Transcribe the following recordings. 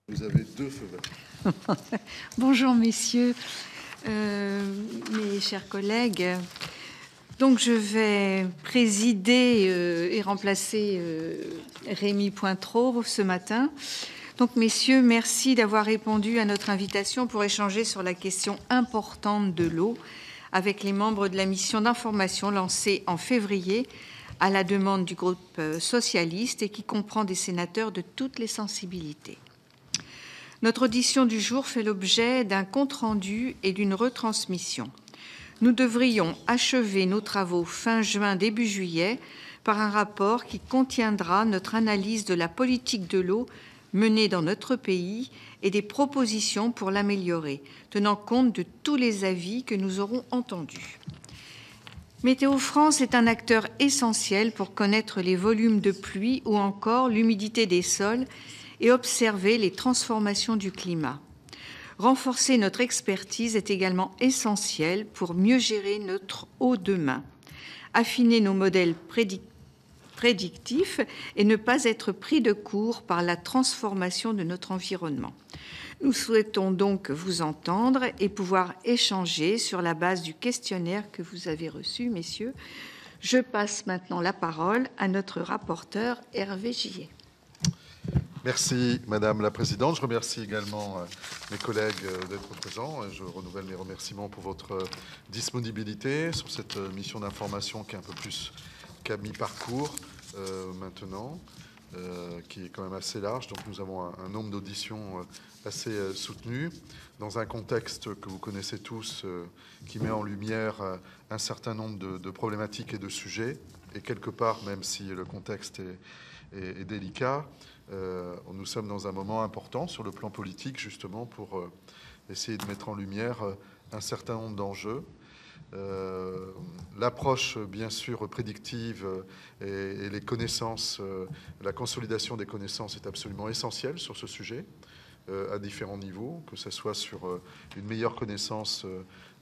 Vous avez 2 feux verts. Bonjour messieurs, mes chers collègues. Donc je vais présider et remplacer Rémi Pointreau ce matin. Donc messieurs, merci d'avoir répondu à notre invitation pour échanger sur la question importante de l'eau avec les membres de la mission d'information lancée en février à la demande du groupe socialiste et qui comprend des sénateurs de toutes les sensibilités. Notre audition du jour fait l'objet d'un compte-rendu et d'une retransmission. Nous devrions achever nos travaux fin juin, début juillet, par un rapport qui contiendra notre analyse de la politique de l'eau menée dans notre pays et des propositions pour l'améliorer, tenant compte de tous les avis que nous aurons entendus. Météo France est un acteur essentiel pour connaître les volumes de pluie ou encore l'humidité des sols et observer les transformations du climat. Renforcer notre expertise est également essentiel pour mieux gérer notre eau demain, affiner nos modèles prédictifs et ne pas être pris de court par la transformation de notre environnement. Nous souhaitons donc vous entendre et pouvoir échanger sur la base du questionnaire que vous avez reçu, messieurs. Je passe maintenant la parole à notre rapporteur Hervé Gillet. Merci Madame la Présidente. Je remercie également mes collègues d'être présents. Je renouvelle mes remerciements pour votre disponibilité sur cette mission d'information qui est un peu plus qu'à mi-parcours maintenant, qui est quand même assez large. Donc nous avons un nombre d'auditions assez soutenu dans un contexte que vous connaissez tous qui met en lumière un certain nombre de problématiques et de sujets. Et quelque part, même si le contexte est délicat, nous sommes dans un moment important sur le plan politique, justement, pour essayer de mettre en lumière un certain nombre d'enjeux. L'approche, bien sûr, prédictive et les connaissances, la consolidation des connaissances est absolument essentielle sur ce sujet, à différents niveaux, que ce soit sur une meilleure connaissance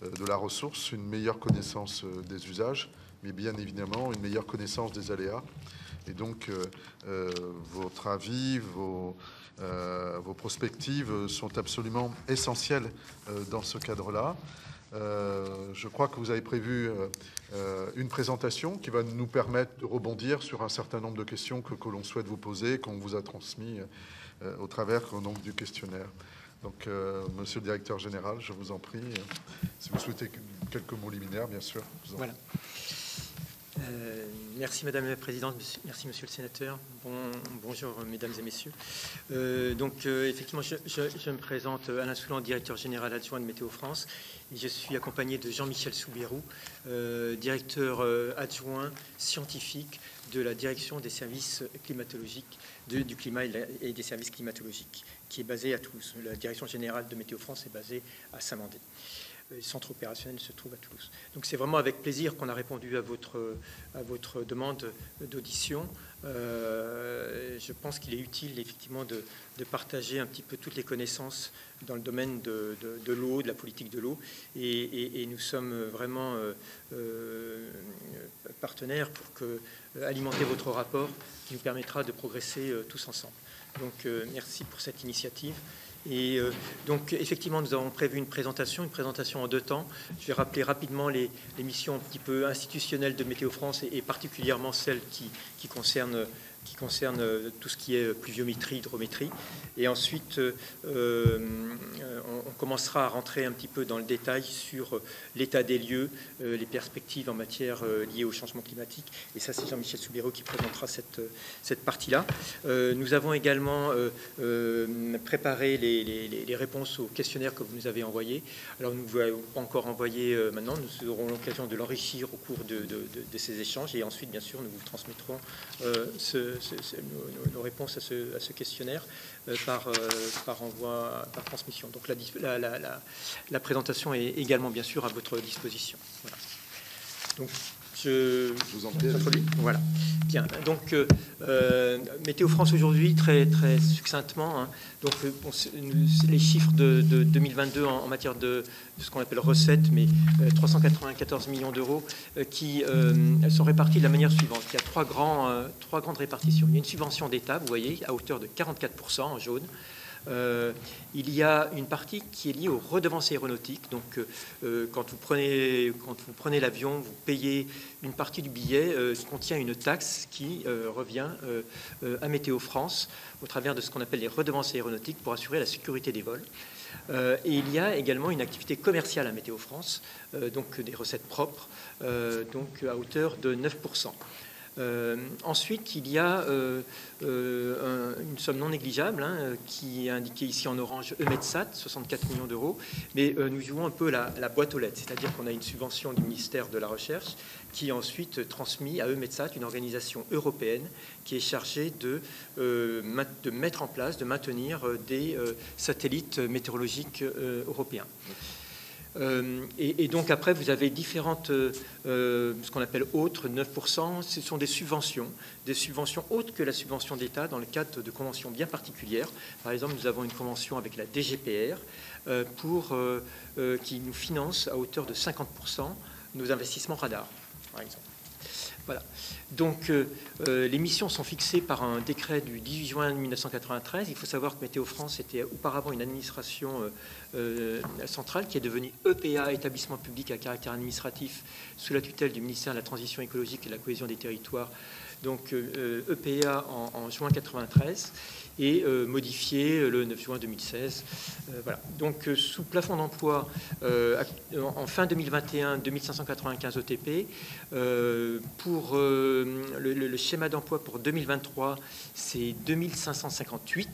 de la ressource, une meilleure connaissance des usages, mais bien évidemment une meilleure connaissance des aléas. Et donc, votre avis, vos prospectives sont absolument essentielles dans ce cadre-là. Je crois que vous avez prévu une présentation qui va nous permettre de rebondir sur un certain nombre de questions que l'on souhaite vous poser, qu'on vous a transmis au travers donc, du questionnaire. Donc, Monsieur le Directeur Général, je vous en prie, si vous souhaitez quelques mots liminaires, bien sûr. Voilà. Merci Madame la Présidente, merci Monsieur le Sénateur, bonjour Mesdames et Messieurs. Effectivement, je me présente Alain Soulan, Directeur Général adjoint de Météo France, et je suis accompagné de Jean-Michel Soubirou, Directeur adjoint scientifique de la Direction des services climatologiques, du climat et des services climatologiques, qui est basée à Toulouse. La Direction Générale de Météo France est basée à Saint-Mandé. Le centre opérationnel se trouve à Toulouse. Donc c'est vraiment avec plaisir qu'on a répondu à votre demande d'audition. Je pense qu'il est utile effectivement de partager un petit peu toutes les connaissances dans le domaine de l'eau, de la politique de l'eau, et nous sommes vraiment partenaires pour alimenter votre rapport qui nous permettra de progresser tous ensemble. Donc merci pour cette initiative. Et donc, effectivement, nous avons prévu une présentation en 2 temps. Je vais rappeler rapidement les missions un petit peu institutionnelles de Météo France et particulièrement celles qui concernent tout ce qui est pluviométrie, hydrométrie. Et ensuite, on commencera à rentrer un petit peu dans le détail sur l'état des lieux, les perspectives en matière liées au changement climatique. Et ça, c'est Jean-Michel Soubirou qui présentera cette partie-là. Nous avons également préparé les réponses aux questionnaires que vous nous avez envoyés. Alors, nous ne vous l'avons pas encore envoyé maintenant. Nous aurons l'occasion de l'enrichir au cours de ces échanges. Et ensuite, bien sûr, nous vous transmettrons nos réponses à ce questionnaire par envoi, par transmission. Donc la présentation est également bien sûr à votre disposition. Voilà. Donc je vous en prie. Voilà. Bien. Donc Météo France aujourd'hui, très succinctement. Hein, donc les chiffres de 2022 en matière de ce qu'on appelle recettes, mais 394 millions d'euros qui sont répartis de la manière suivante. Il y a trois grandes répartitions. Il y a une subvention d'État, vous voyez, à hauteur de 44% en jaune. Il y a une partie qui est liée aux redevances aéronautiques. Donc, quand vous prenez l'avion, vous payez une partie du billet contient une taxe qui revient à Météo France au travers de ce qu'on appelle les redevances aéronautiques pour assurer la sécurité des vols. Et il y a également une activité commerciale à Météo France, donc des recettes propres, donc à hauteur de 9%. Ensuite, il y a une somme non négligeable qui est indiquée ici en orange, EUMETSAT, 64 millions d'euros, mais nous jouons un peu la boîte aux lettres, c'est-à-dire qu'on a une subvention du ministère de la Recherche qui est ensuite transmise à EUMETSAT, une organisation européenne qui est chargée de mettre en place, de maintenir des satellites météorologiques européens. Et donc après, vous avez différentes, ce qu'on appelle autres, 9%, ce sont des subventions autres que la subvention d'État dans le cadre de conventions bien particulières. Par exemple, nous avons une convention avec la DGPR qui nous finance à hauteur de 50% nos investissements radars, par exemple. Voilà. Donc, les missions sont fixées par un décret du 18 juin 1993. Il faut savoir que Météo France était auparavant une administration centrale qui est devenue EPA, établissement public à caractère administratif, sous la tutelle du ministère de la Transition écologique et de la cohésion des territoires. Donc, EPA en juin 1993 et modifié le 9 juin 2016. Voilà. Donc, sous plafond d'emploi, en fin 2021, 2595 ETP. Pour le schéma d'emploi pour 2023, c'est 2558.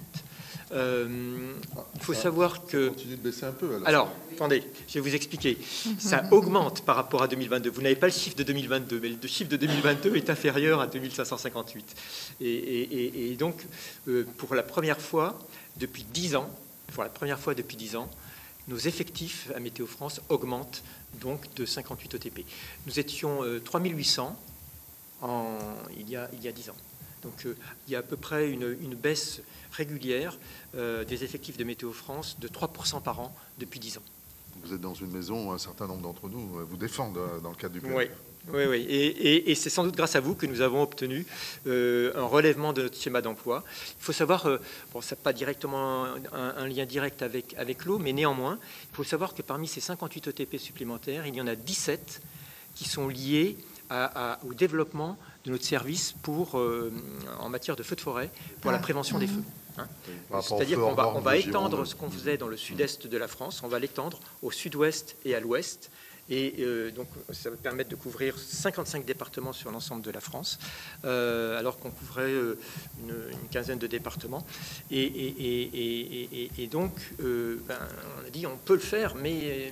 Il faut savoir que... Continue de baisser un peu. Alors, attendez, je vais vous expliquer. Ça augmente par rapport à 2022. Vous n'avez pas le chiffre de 2022, mais le chiffre de 2022 est inférieur à 2558. Et donc, pour la première fois depuis 10 ans, nos effectifs à Météo France augmentent donc de 58 ETP. Nous étions 3800 il y a 10 ans. Donc il y a à peu près une baisse régulière des effectifs de Météo France de 3% par an depuis 10 ans. Vous êtes dans une maison où un certain nombre d'entre nous vous défendent dans le cadre du PLF. Oui. Et c'est sans doute grâce à vous que nous avons obtenu un relèvement de notre schéma d'emploi. Il faut savoir, bon, ça n'a pas directement un lien direct avec l'eau, mais néanmoins, il faut savoir que parmi ces 58 ETP supplémentaires, il y en a 17 qui sont liés au développement de notre service en matière de feux de forêt pour la prévention des feux. C'est-à-dire qu'on va étendre ce qu'on faisait dans le sud-est de la France, on va l'étendre au sud-ouest et à l'ouest. Et donc, ça va permettre de couvrir 55 départements sur l'ensemble de la France, alors qu'on couvrait une quinzaine de départements. Et donc, on a dit, on peut le faire, mais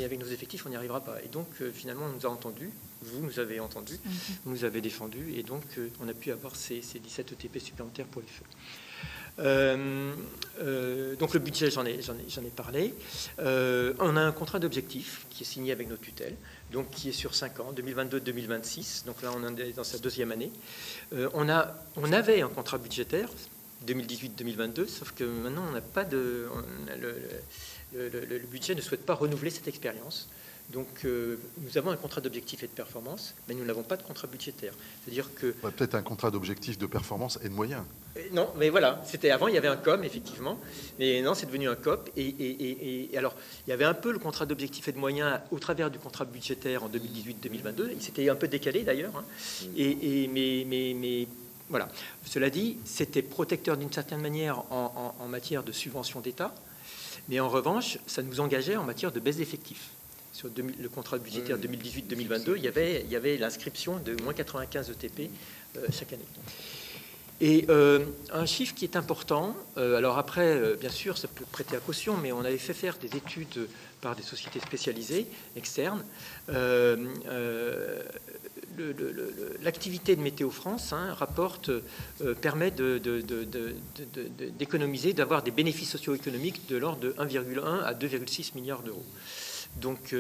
avec nos effectifs, on n'y arrivera pas. Et donc, finalement, on nous a entendus. Vous nous avez entendus, vous nous avez défendus. Et donc, on a pu avoir ces 17 ETP supplémentaires pour les feux. Donc le budget, j'en ai parlé. On a un contrat d'objectif qui est signé avec nos tutelles, donc qui est sur 5 ans, 2022-2026. Donc là, on est dans sa deuxième année. On avait un contrat budgétaire 2018-2022, sauf que maintenant, on n'a pas de... Le budget ne souhaite pas renouveler cette expérience. Donc, nous avons un contrat d'objectif et de performance, mais nous n'avons pas de contrat budgétaire. C'est-à-dire que... Peut-être un contrat d'objectif, de performance et de moyens. Non, mais voilà. C'était avant, il y avait un COM, effectivement. Mais non, c'est devenu un COP. Et alors, il y avait un peu le contrat d'objectif et de moyens au travers du contrat budgétaire en 2018-2022. Il s'était un peu décalé, d'ailleurs. Mais voilà. Cela dit, c'était protecteur d'une certaine manière en matière de subvention d'État. Mais en revanche, ça nous engageait en matière de baisse d'effectifs. Sur le contrat budgétaire 2018-2022, il y avait l'inscription de moins 95 ETP chaque année. Et un chiffre qui est important, alors après, bien sûr, ça peut prêter à caution, mais on avait fait faire des études par des sociétés spécialisées, externes. L'activité de Météo France permet d'économiser, d'avoir des bénéfices socio-économiques de l'ordre de 1,1 à 2,6 milliards d'euros. Donc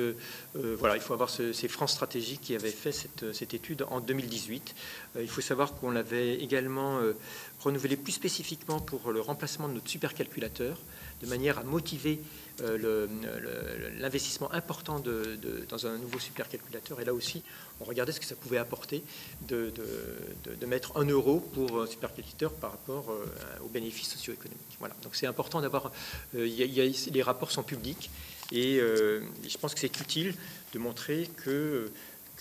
voilà, il faut avoir ces France Stratégie qui avaient fait cette étude en 2018. Il faut savoir qu'on l'avait également renouvelé plus spécifiquement pour le remplacement de notre supercalculateur, de manière à motiver l'investissement important dans un nouveau supercalculateur. Et là aussi, on regardait ce que ça pouvait apporter de mettre 1 euro pour un supercalculateur par rapport aux bénéfices socio-économiques. Voilà. Donc c'est important d'avoir... les rapports sont publics et je pense que c'est utile de montrer que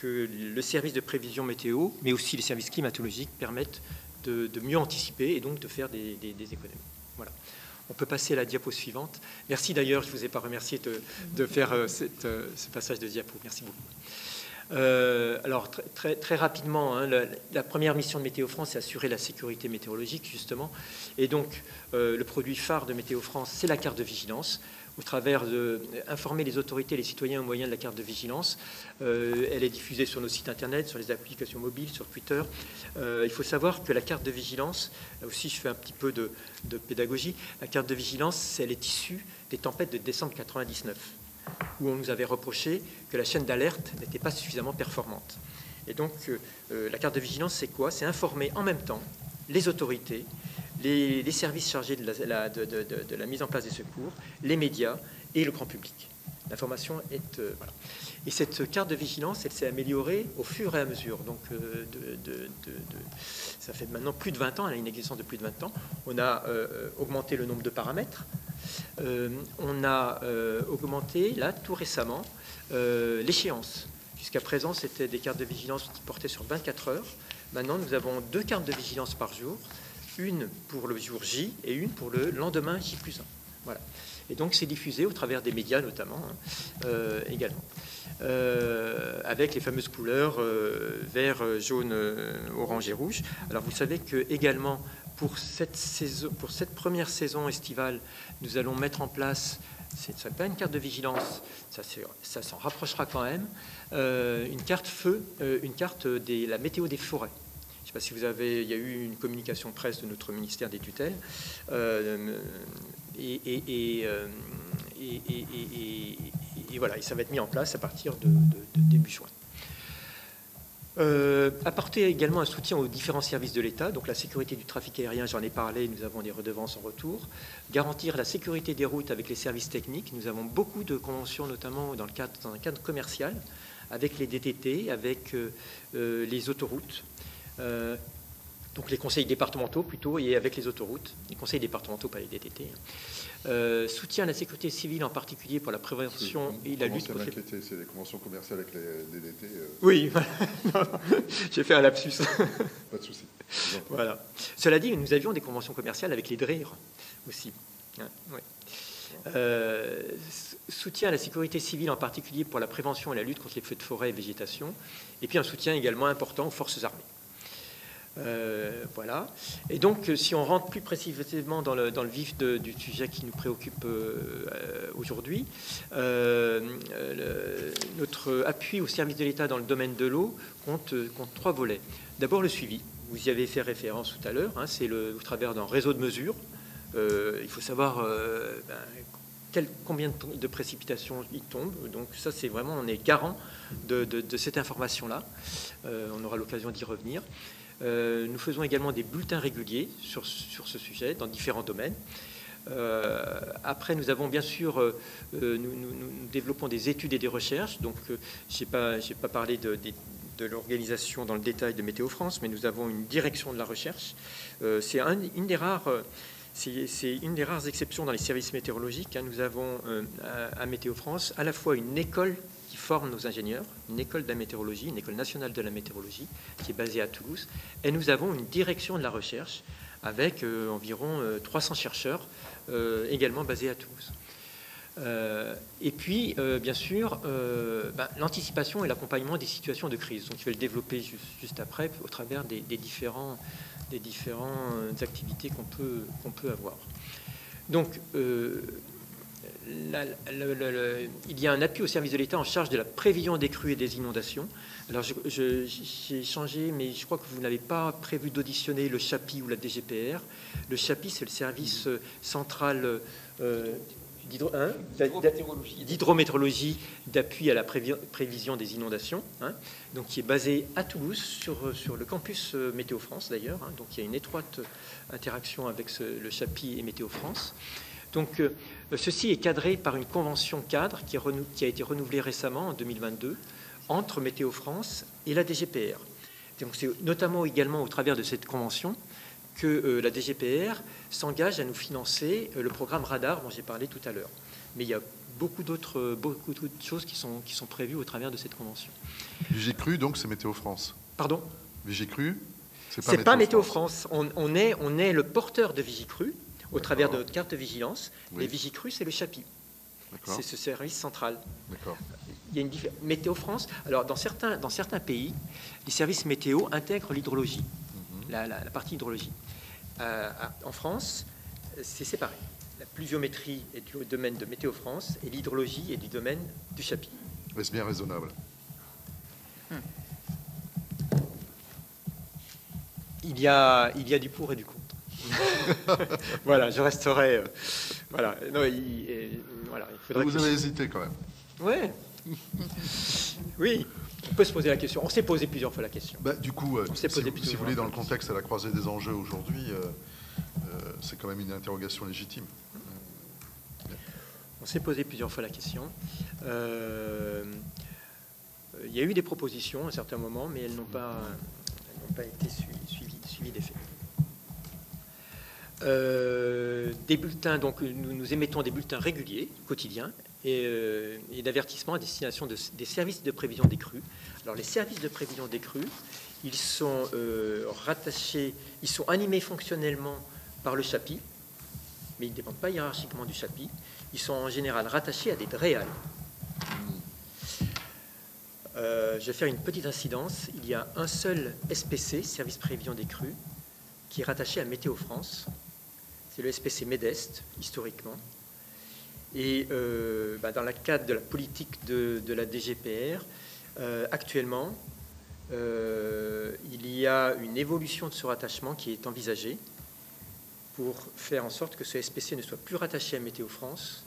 le service de prévision météo, mais aussi les services climatologiques permettent de mieux anticiper et donc de faire des économies. Voilà. On peut passer à la diapo suivante. Merci d'ailleurs, je ne vous ai pas remercié de faire ce passage de diapo. Merci beaucoup. Alors, très rapidement, hein, la première mission de Météo France, c'est assurer la sécurité météorologique, justement. Et donc, le produit phare de Météo France, c'est la carte de vigilance, au travers d'informer les autorités et les citoyens au moyen de la carte de vigilance. Elle est diffusée sur nos sites internet, sur les applications mobiles, sur Twitter. Il faut savoir que la carte de vigilance, là aussi je fais un petit peu de pédagogie, la carte de vigilance, elle est issue des tempêtes de décembre 99, où on nous avait reproché que la chaîne d'alerte n'était pas suffisamment performante. Et donc, la carte de vigilance, c'est quoi? C'est informer en même temps les autorités, les services chargés de la mise en place des secours, les médias et le grand public. L'information est... voilà. Et cette carte de vigilance, elle s'est améliorée au fur et à mesure. Donc, ça fait maintenant plus de 20 ans, elle a une existence de plus de 20 ans. On a augmenté le nombre de paramètres. On a augmenté, là, tout récemment, l'échéance. Jusqu'à présent, c'était des cartes de vigilance qui portaient sur 24 heures. Maintenant, nous avons 2 cartes de vigilance par jour, une pour le jour J et une pour le lendemain J+1. Voilà. Et donc, c'est diffusé au travers des médias, notamment, hein, également. Avec les fameuses couleurs vert, jaune, orange et rouge. Alors, vous savez que également, pour cette première saison estivale, nous allons mettre en place, ce n'est pas une carte de vigilance, ça s'en rapprochera quand même, une carte feu, une carte de la météo des forêts. Je ne sais pas si vous avez... Il y a eu une communication presse de notre ministère des tutelles. Et voilà, et ça va être mis en place à partir de début juin. Apporter également un soutien aux différents services de l'État, donc la sécurité du trafic aérien, j'en ai parlé, nous avons des redevances en retour. Garantir la sécurité des routes avec les services techniques, nous avons beaucoup de conventions, notamment dans un cadre commercial, avec les DTT, avec les autoroutes. Donc les conseils départementaux plutôt, et avec les autoroutes, les conseils départementaux, pas les DTT. Soutien à la sécurité civile, en particulier pour la prévention et la lutte contre les... C'est les conventions commerciales avec les DTT. Oui, j'ai fait un lapsus. Pas de souci. Voilà. Cela dit, nous avions des conventions commerciales avec les DREER aussi. Hein, oui. Soutien à la sécurité civile, en particulier pour la prévention et la lutte contre les feux de forêt et végétation. Et puis un soutien également important aux forces armées. Voilà. Et donc, si on rentre plus précisément dans le vif du sujet qui nous préoccupe aujourd'hui, notre appui au service de l'État dans le domaine de l'eau compte 3 volets. D'abord, le suivi. Vous y avez fait référence tout à l'heure. Hein, c'est au travers d'un réseau de mesures. Il faut savoir combien de précipitations il tombe. Donc ça, c'est vraiment, on est garant de cette information-là. On aura l'occasion d'y revenir. Nous faisons également des bulletins réguliers sur ce sujet dans différents domaines. Après, nous avons bien sûr, nous développons des études et des recherches. Donc, je n'ai pas parlé de l'organisation dans le détail de Météo France, mais nous avons une direction de la recherche. C'est une des rares exceptions dans les services météorologiques. Nous avons à Météo France à la fois une école qui forme nos ingénieurs, une école de la météorologie, une école nationale de la météorologie, qui est basée à Toulouse. Et nous avons une direction de la recherche avec environ 300 chercheurs, également basés à Toulouse. Et puis, bien sûr, l'anticipation et l'accompagnement des situations de crise. Donc, je vais le développer juste après, au travers des différentes activités qu'on peut avoir. Donc, il y a un appui au service de l'État en charge de la prévision des crues et des inondations. Alors, j'ai échangé, mais je crois que vous n'avez pas prévu d'auditionner le CHAPI ou la DGPR. Le CHAPI, c'est le service central... d'hydrométéorologie d'appui à la prévision des inondations, hein, donc qui est basé à Toulouse sur le campus Météo France d'ailleurs, hein, donc il y a une étroite interaction avec le Chapi et Météo France. Donc ceci est cadré par une convention cadre qui a été renouvelée récemment en 2022 entre Météo France et la DGPR. Donc c'est notamment également au travers de cette convention que la DGPR s'engage à nous financer le programme Radar dont j'ai parlé tout à l'heure. Mais il y a beaucoup d'autres choses qui sont prévues au travers de cette convention. Vigicru, donc, c'est Météo France. Pardon ? Vigicru, c'est pas Météo France. On est le porteur de Vigicru au travers de notre carte de vigilance. Oui. Et Vigicru, c'est le Chapi. C'est ce service central. D'accord. Il y a une Météo France. Alors, dans certains pays, les services météo intègrent l'hydrologie, la partie hydrologie. En France, c'est séparé. La pluviométrie est du domaine de Météo France et l'hydrologie est du domaine du Chapi. Est-ce bien raisonnable ? Il y a du pour et du contre. Voilà, je resterai. Voilà. Non, voilà, il faudrait vous avez hésité quand même. Ouais. Oui. On peut se poser la question. On s'est posé plusieurs fois la question. Du coup, si vous voulez, dans le contexte à la croisée des enjeux aujourd'hui, c'est quand même une interrogation légitime. On s'est posé plusieurs fois la question. Il y a eu des propositions à un certain moment, mais elles n'ont pas été suivies des faits. Des bulletins, donc nous émettons des bulletins réguliers, quotidiens, et d'avertissement à destination des services de prévision des crues. Alors les services de prévision des crues, ils sont rattachés, ils sont animés fonctionnellement par le Chapi, mais ils ne dépendent pas hiérarchiquement du Chapi. Ils sont en général rattachés à des DREAL. Je vais faire une petite incidence. Il y a un seul SPC, Service Prévision des Crues, qui est rattaché à Météo France. C'est le SPC MEDEST, historiquement. Et dans le cadre de la politique de la DGPR, actuellement, il y a une évolution de ce rattachement qui est envisagée pour faire en sorte que ce SPC ne soit plus rattaché à Météo France,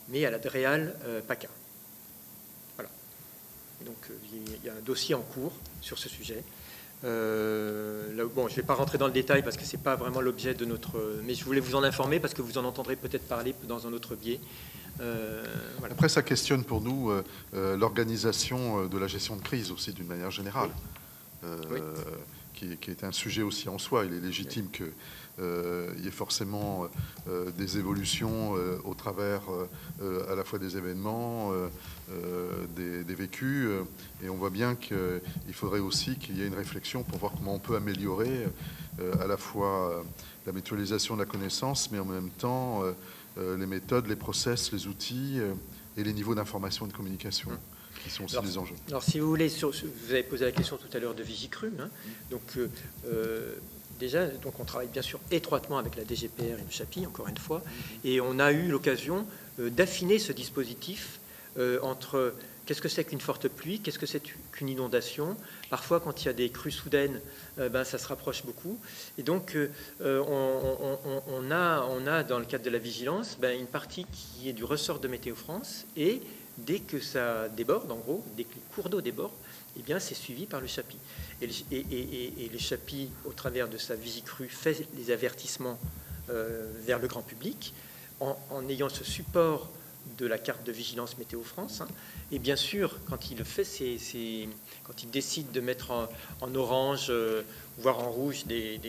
mais à la DREAL PACA. Voilà. Donc il y a un dossier en cours sur ce sujet. Là, bon, je ne vais pas rentrer dans le détail parce que ce n'est pas vraiment l'objet de notre... Mais je voulais vous en informer parce que vous en entendrez peut-être parler dans un autre biais. Voilà. Après, ça questionne pour nous l'organisation de la gestion de crise aussi d'une manière générale, oui. Qui est un sujet aussi en soi. Il est légitime oui. qu'il y ait forcément des évolutions au travers à la fois des événements, des vécus, et on voit bien qu'il faudrait aussi qu'il y ait une réflexion pour voir comment on peut améliorer à la fois la mutualisation de la connaissance, mais en même temps les méthodes, les process, les outils et les niveaux d'information et de communication. Qui sont aussi des enjeux. Alors, si vous voulez, vous avez posé la question tout à l'heure de Vigicru. Hein, donc, déjà, donc on travaille bien sûr étroitement avec la DGPR et le Chapi, encore une fois, et on a eu l'occasion d'affiner ce dispositif entre qu'est-ce que c'est qu'une forte pluie, qu'est-ce que c'est qu'une inondation. Parfois, quand il y a des crues soudaines, ça se rapproche beaucoup. Et donc, on a, dans le cadre de la vigilance, une partie qui est du ressort de Météo France, et dès que ça déborde, en gros, dès que les cours d'eau débordent, eh bien, c'est suivi par le Chapi. Et le Chapi, au travers de sa Vigicru, fait les avertissements vers le grand public, en ayant ce support de la carte de vigilance Météo France. Hein. Et bien sûr, quand il le fait, quand il décide de mettre en orange, voire en rouge des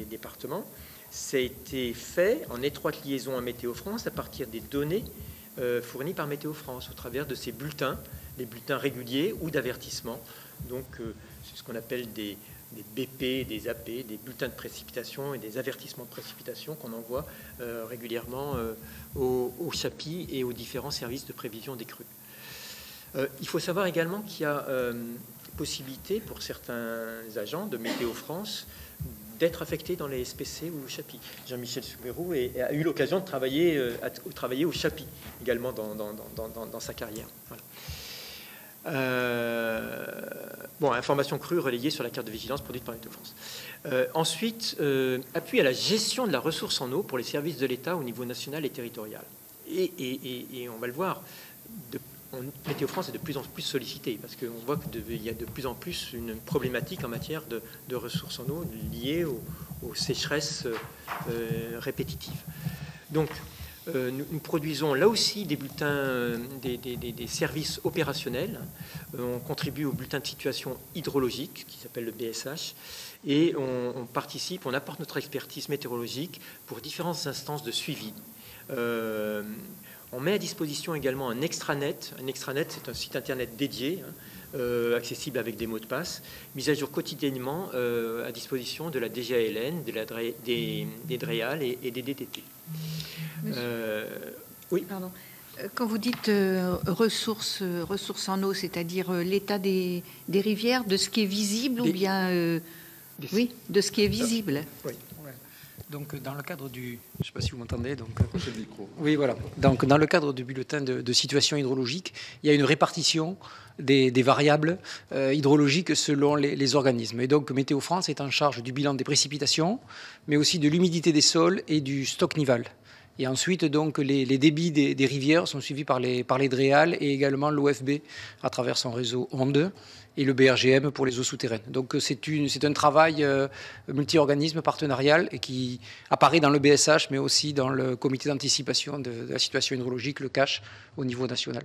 départements, ça a été fait en étroite liaison à Météo France à partir des données fournis par Météo France au travers de ces bulletins, des bulletins réguliers ou d'avertissement. Donc, c'est ce qu'on appelle des BP, des AP, des bulletins de précipitation et des avertissements de précipitation qu'on envoie régulièrement au Chapi et aux différents services de prévision des crues. Il faut savoir également qu'il y a possibilité pour certains agents de Météo France d'être affectés dans les SPC ou au Chapi. Jean-Michel Soumerou a eu l'occasion de travailler au Chapi également dans sa carrière. Voilà. Information crue relayée sur la carte de vigilance produite par Météo France. Ensuite, appui à la gestion de la ressource en eau pour les services de l'État au niveau national et territorial. et on va le voir, Météo France est de plus en plus sollicité parce qu'on voit qu'il y a de plus en plus une problématique en matière de ressources en eau liées aux sécheresses répétitives. Donc, nous produisons là aussi des bulletins, des services opérationnels. On contribue au bulletin de situation hydrologique qui s'appelle le BSH et on participe, on apporte notre expertise météorologique pour différentes instances de suivi. On met à disposition également un extranet. Un extranet, c'est un site internet dédié, accessible avec des mots de passe, mis à jour quotidiennement à disposition de la DGALN, des DREAL et des DTT. Oui. Pardon. Quand vous dites ressources en eau, c'est-à-dire l'état des rivières, de ce qui est visible ou bien... oui, de ce qui est visible. Oui. Donc, dans le cadre du... Je ne sais pas si vous m'entendez. Donc, c'est le micro. Oui, voilà. Donc, dans le cadre du bulletin de situation hydrologique, il y a une répartition des variables hydrologiques selon les organismes. Et donc, Météo France est en charge du bilan des précipitations, mais aussi de l'humidité des sols et du stock nival. Et ensuite, donc, les débits des rivières sont suivis par les DREAL et également l'OFB à travers son réseau Onde et le BRGM pour les eaux souterraines. Donc, c'est un travail multi-organisme partenarial et qui apparaît dans le BSH, mais aussi dans le comité d'anticipation de la situation hydrologique, le CACH, au niveau national.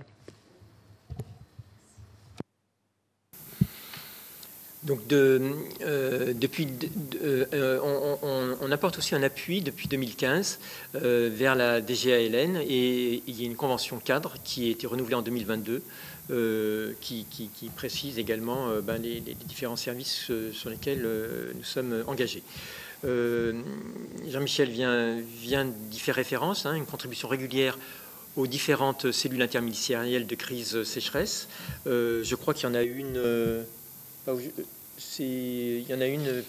Donc, on apporte aussi un appui depuis 2015 vers la DGALN et il y a une convention cadre qui a été renouvelée en 2022 qui précise également les différents services sur lesquels nous sommes engagés. Jean-Michel vient d'y faire référence, une contribution régulière aux différentes cellules interministérielles de crise sécheresse. Je crois qu'il y en a une... il y en a une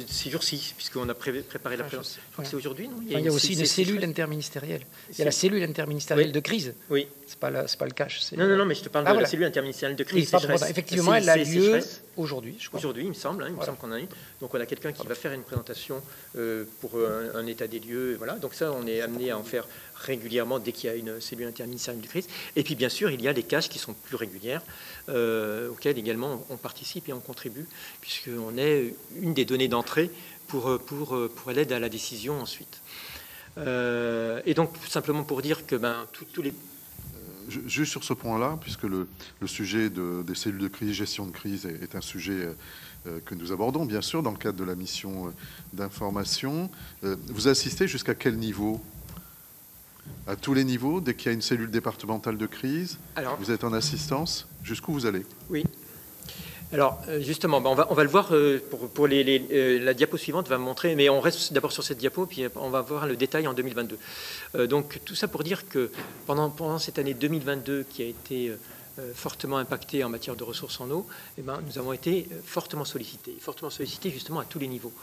ces jours-ci, puisqu'on a préparé la présence. Je crois que c'est aujourd'hui, non ? Il y a aussi une cellule interministérielle. Il y a la cellule interministérielle de crise. Oui. C'est pas le CACH. Non, mais je te parle de la cellule interministérielle de crise. Oui, effectivement, elle a lieu aujourd'hui, je crois. Aujourd'hui, il me semble qu'on a une. Donc, on a quelqu'un qui va faire une présentation pour un état des lieux. Voilà. Donc, ça, on est amené à en faire régulièrement dès qu'il y a une cellule interministérielle de crise. Et puis, bien sûr, il y a des caches qui sont plus régulières, auxquelles également on participe et on contribue, puisqu'on est une des données d'entrée pour l'aide à la décision ensuite. Et donc, simplement pour dire que tous les... Juste sur ce point-là, puisque le sujet des cellules de crise, gestion de crise est un sujet que nous abordons, bien sûr, dans le cadre de la mission d'information. Vous assistez jusqu'à quel niveau ? À tous les niveaux, dès qu'il y a une cellule départementale de crise, vous êtes en assistance. Jusqu'où vous allez ? Oui. Alors, justement, on va le voir pour la diapo suivante va montrer, mais on reste d'abord sur cette diapo, puis on va voir le détail en 2022. Donc, tout ça pour dire que pendant cette année 2022 qui a été fortement impactée en matière de ressources en eau, nous avons été fortement sollicités justement à tous les niveaux,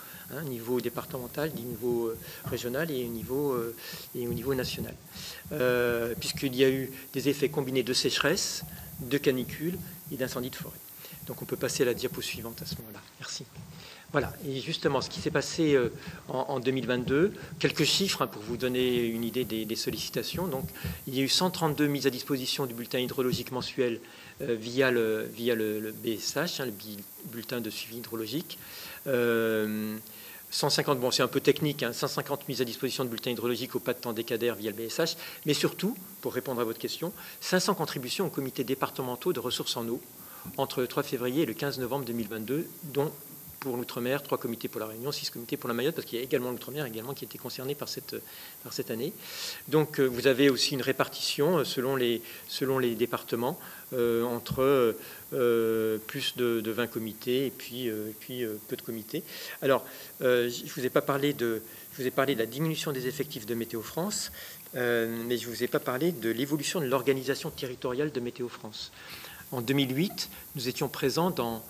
niveau départemental, niveau régional et au niveau national, puisqu'il y a eu des effets combinés de sécheresse, de canicule et d'incendie de forêt. Donc on peut passer à la diapo suivante à ce moment-là. Merci. Voilà, et justement, ce qui s'est passé en 2022, quelques chiffres pour vous donner une idée des sollicitations. Donc, il y a eu 132 mises à disposition du bulletin hydrologique mensuel via le BSH, le bulletin de suivi hydrologique. 150, bon, c'est un peu technique, 150 mises à disposition de bulletins hydrologiques au pas de temps décadaire via le BSH, mais surtout, pour répondre à votre question, 500 contributions aux comités départementaux de ressources en eau entre le 3 février et le 15 novembre 2022, dont pour l'outre-mer, 3 comités pour la Réunion, 6 comités pour la Mayotte, parce qu'il y a également l'outre-mer également qui a été concerné par cette année. Donc vous avez aussi une répartition selon les départements entre plus de 20 comités et puis peu de comités. Alors, je vous ai parlé de la diminution des effectifs de Météo France, mais je ne vous ai pas parlé de l'évolution de l'organisation territoriale de Météo France. En 2008, nous étions présents dans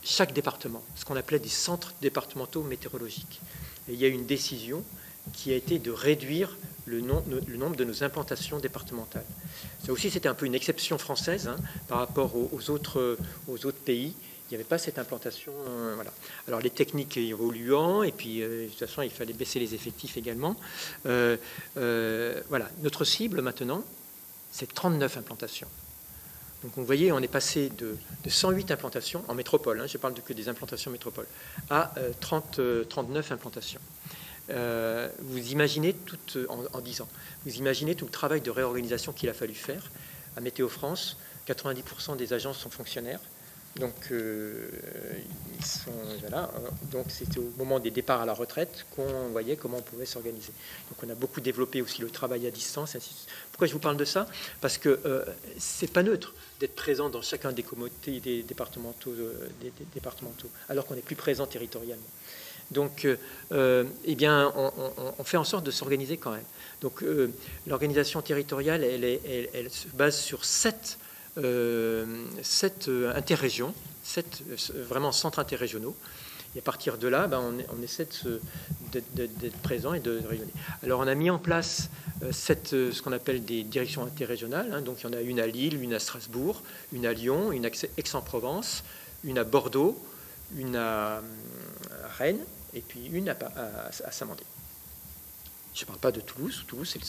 chaque département, ce qu'on appelait des centres départementaux météorologiques. Et il y a eu une décision qui a été de réduire le nombre de nos implantations départementales. Ça aussi, c'était un peu une exception française par rapport aux autres pays Il n'y avait pas cette implantation. Voilà. Alors les techniques évoluant, et puis de toute façon, il fallait baisser les effectifs également. Voilà. Notre cible maintenant, c'est 39 implantations. Donc vous voyez, on est passé de 108 implantations en métropole, hein, je parle que des implantations métropole, à 39 implantations. Vous imaginez en 10 ans, vous imaginez tout le travail de réorganisation qu'il a fallu faire. À Météo France, 90% des agents sont fonctionnaires. Donc, donc c'était au moment des départs à la retraite qu'on voyait comment on pouvait s'organiser. Donc on a beaucoup développé aussi le travail à distance. Pourquoi je vous parle de ça? Parce que c'est pas neutre d'être présent dans chacun des comités des départementaux, alors qu'on n'est plus présent territorialement. Donc, eh bien, on fait en sorte de s'organiser quand même. Donc, l'organisation territoriale, elle se base sur 7 interrégions, 7 vraiment centres interrégionaux. Et à partir de là, on essaie d'être présent et de rayonner. Alors, on a mis en place ce qu'on appelle des directions interrégionales. Hein. Donc, il y en a une à Lille, une à Strasbourg, une à Lyon, une à Aix-en-Provence, une à Bordeaux, une à Rennes, et puis une à Saint-Mandé. Je ne parle pas de Toulouse. Toulouse, c'est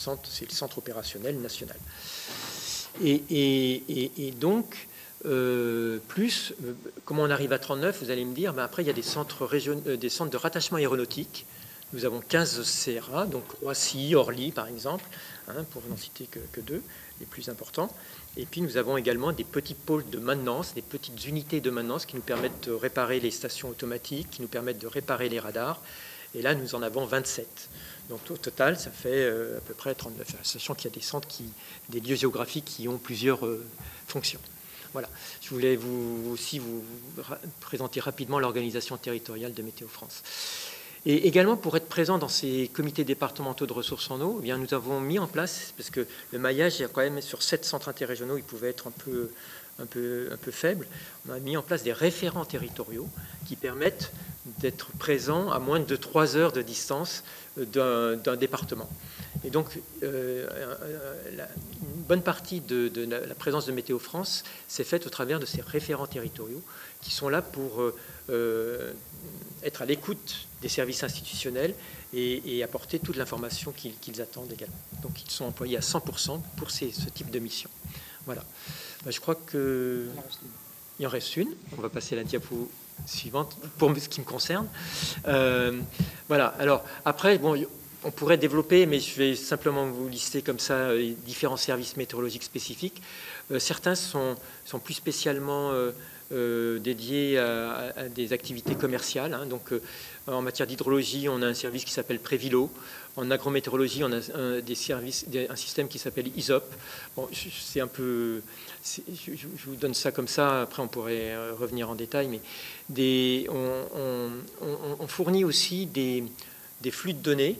le centre opérationnel national. Et donc, comment on arrive à 39, vous allez me dire, après, il y a des centres de rattachement aéronautique. Nous avons 15 CRA, donc Roissy, Orly, par exemple, hein, pour n'en citer que 2, les plus importants. Et puis, nous avons également des petits pôles de maintenance, des petites unités de maintenance qui nous permettent de réparer les stations automatiques, qui nous permettent de réparer les radars. Et là, nous en avons 27. Donc, au total, ça fait à peu près 39, sachant qu'il y a des centres, des lieux géographiques qui ont plusieurs fonctions. Voilà. Je voulais aussi vous présenter rapidement l'organisation territoriale de Météo France. Et également, pour être présent dans ces comités départementaux de ressources en eau, eh bien, nous avons mis en place, parce que le maillage, quand même, sur 7 centres interrégionaux, il pouvait être un peu faible. On a mis en place des référents territoriaux qui permettent d'être présents à moins de 3 heures de distance d'un département. Et donc, une bonne partie de la présence de Météo France s'est faite au travers de ces référents territoriaux qui sont là pour être à l'écoute des services institutionnels et apporter toute l'information qu'ils attendent également. Donc, ils sont employés à 100% pour ce type de mission. Voilà. Je crois qu'il en reste une. On va passer à la diapo suivante pour ce qui me concerne. Voilà. Alors, après, bon, on pourrait développer, mais je vais simplement vous lister comme ça les différents services météorologiques spécifiques. Certains sont plus spécialement dédiés à des activités commerciales. Hein. Donc, en matière d'hydrologie, on a un service qui s'appelle Prévilo. En agrométéorologie, on a un système qui s'appelle ISOP. Bon, c'est un peu... Je vous donne ça comme ça, après on pourrait revenir en détail, mais on fournit aussi des flux de données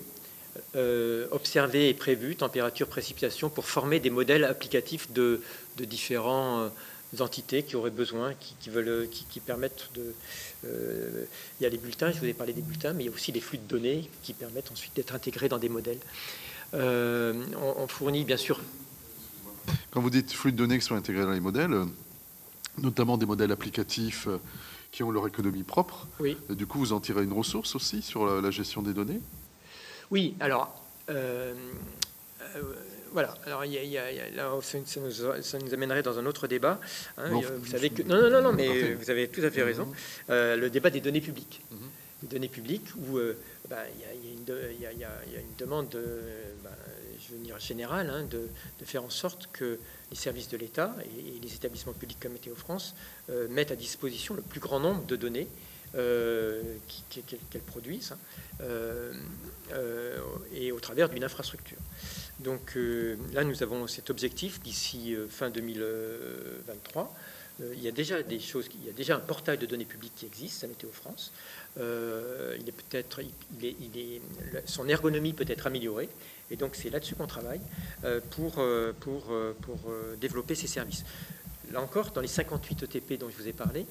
observés et prévus, température, précipitation, pour former des modèles applicatifs de différents entités qui auraient besoin, qui permettent de... il y a les bulletins, je vous ai parlé des bulletins, mais il y a aussi des flux de données qui permettent ensuite d'être intégrés dans des modèles. On fournit bien sûr... Quand vous dites flux de données qui sont intégrés dans les modèles, notamment des modèles applicatifs qui ont leur économie propre, oui. Du coup, vous en tirez une ressource aussi sur la gestion des données? Oui, alors... voilà. Alors, là, ça nous amènerait dans un autre débat. Hein. Bon, vous savez que non, mais vous avez tout à fait raison. Le débat des données publiques. Les données publiques où il y a une demande, je veux dire générale, hein, de faire en sorte que les services de l'État et les établissements publics comme Météo France mettent à disposition le plus grand nombre de données qu'elles produisent, et au travers d'une infrastructure. Donc là, nous avons cet objectif d'ici fin 2023. Il y a déjà des choses, il y a déjà un portail de données publiques qui existe à Météo France. Son ergonomie peut être améliorée, et donc c'est là-dessus qu'on travaille pour développer ces services. Là encore, dans les 58 ETP dont je vous ai parlé,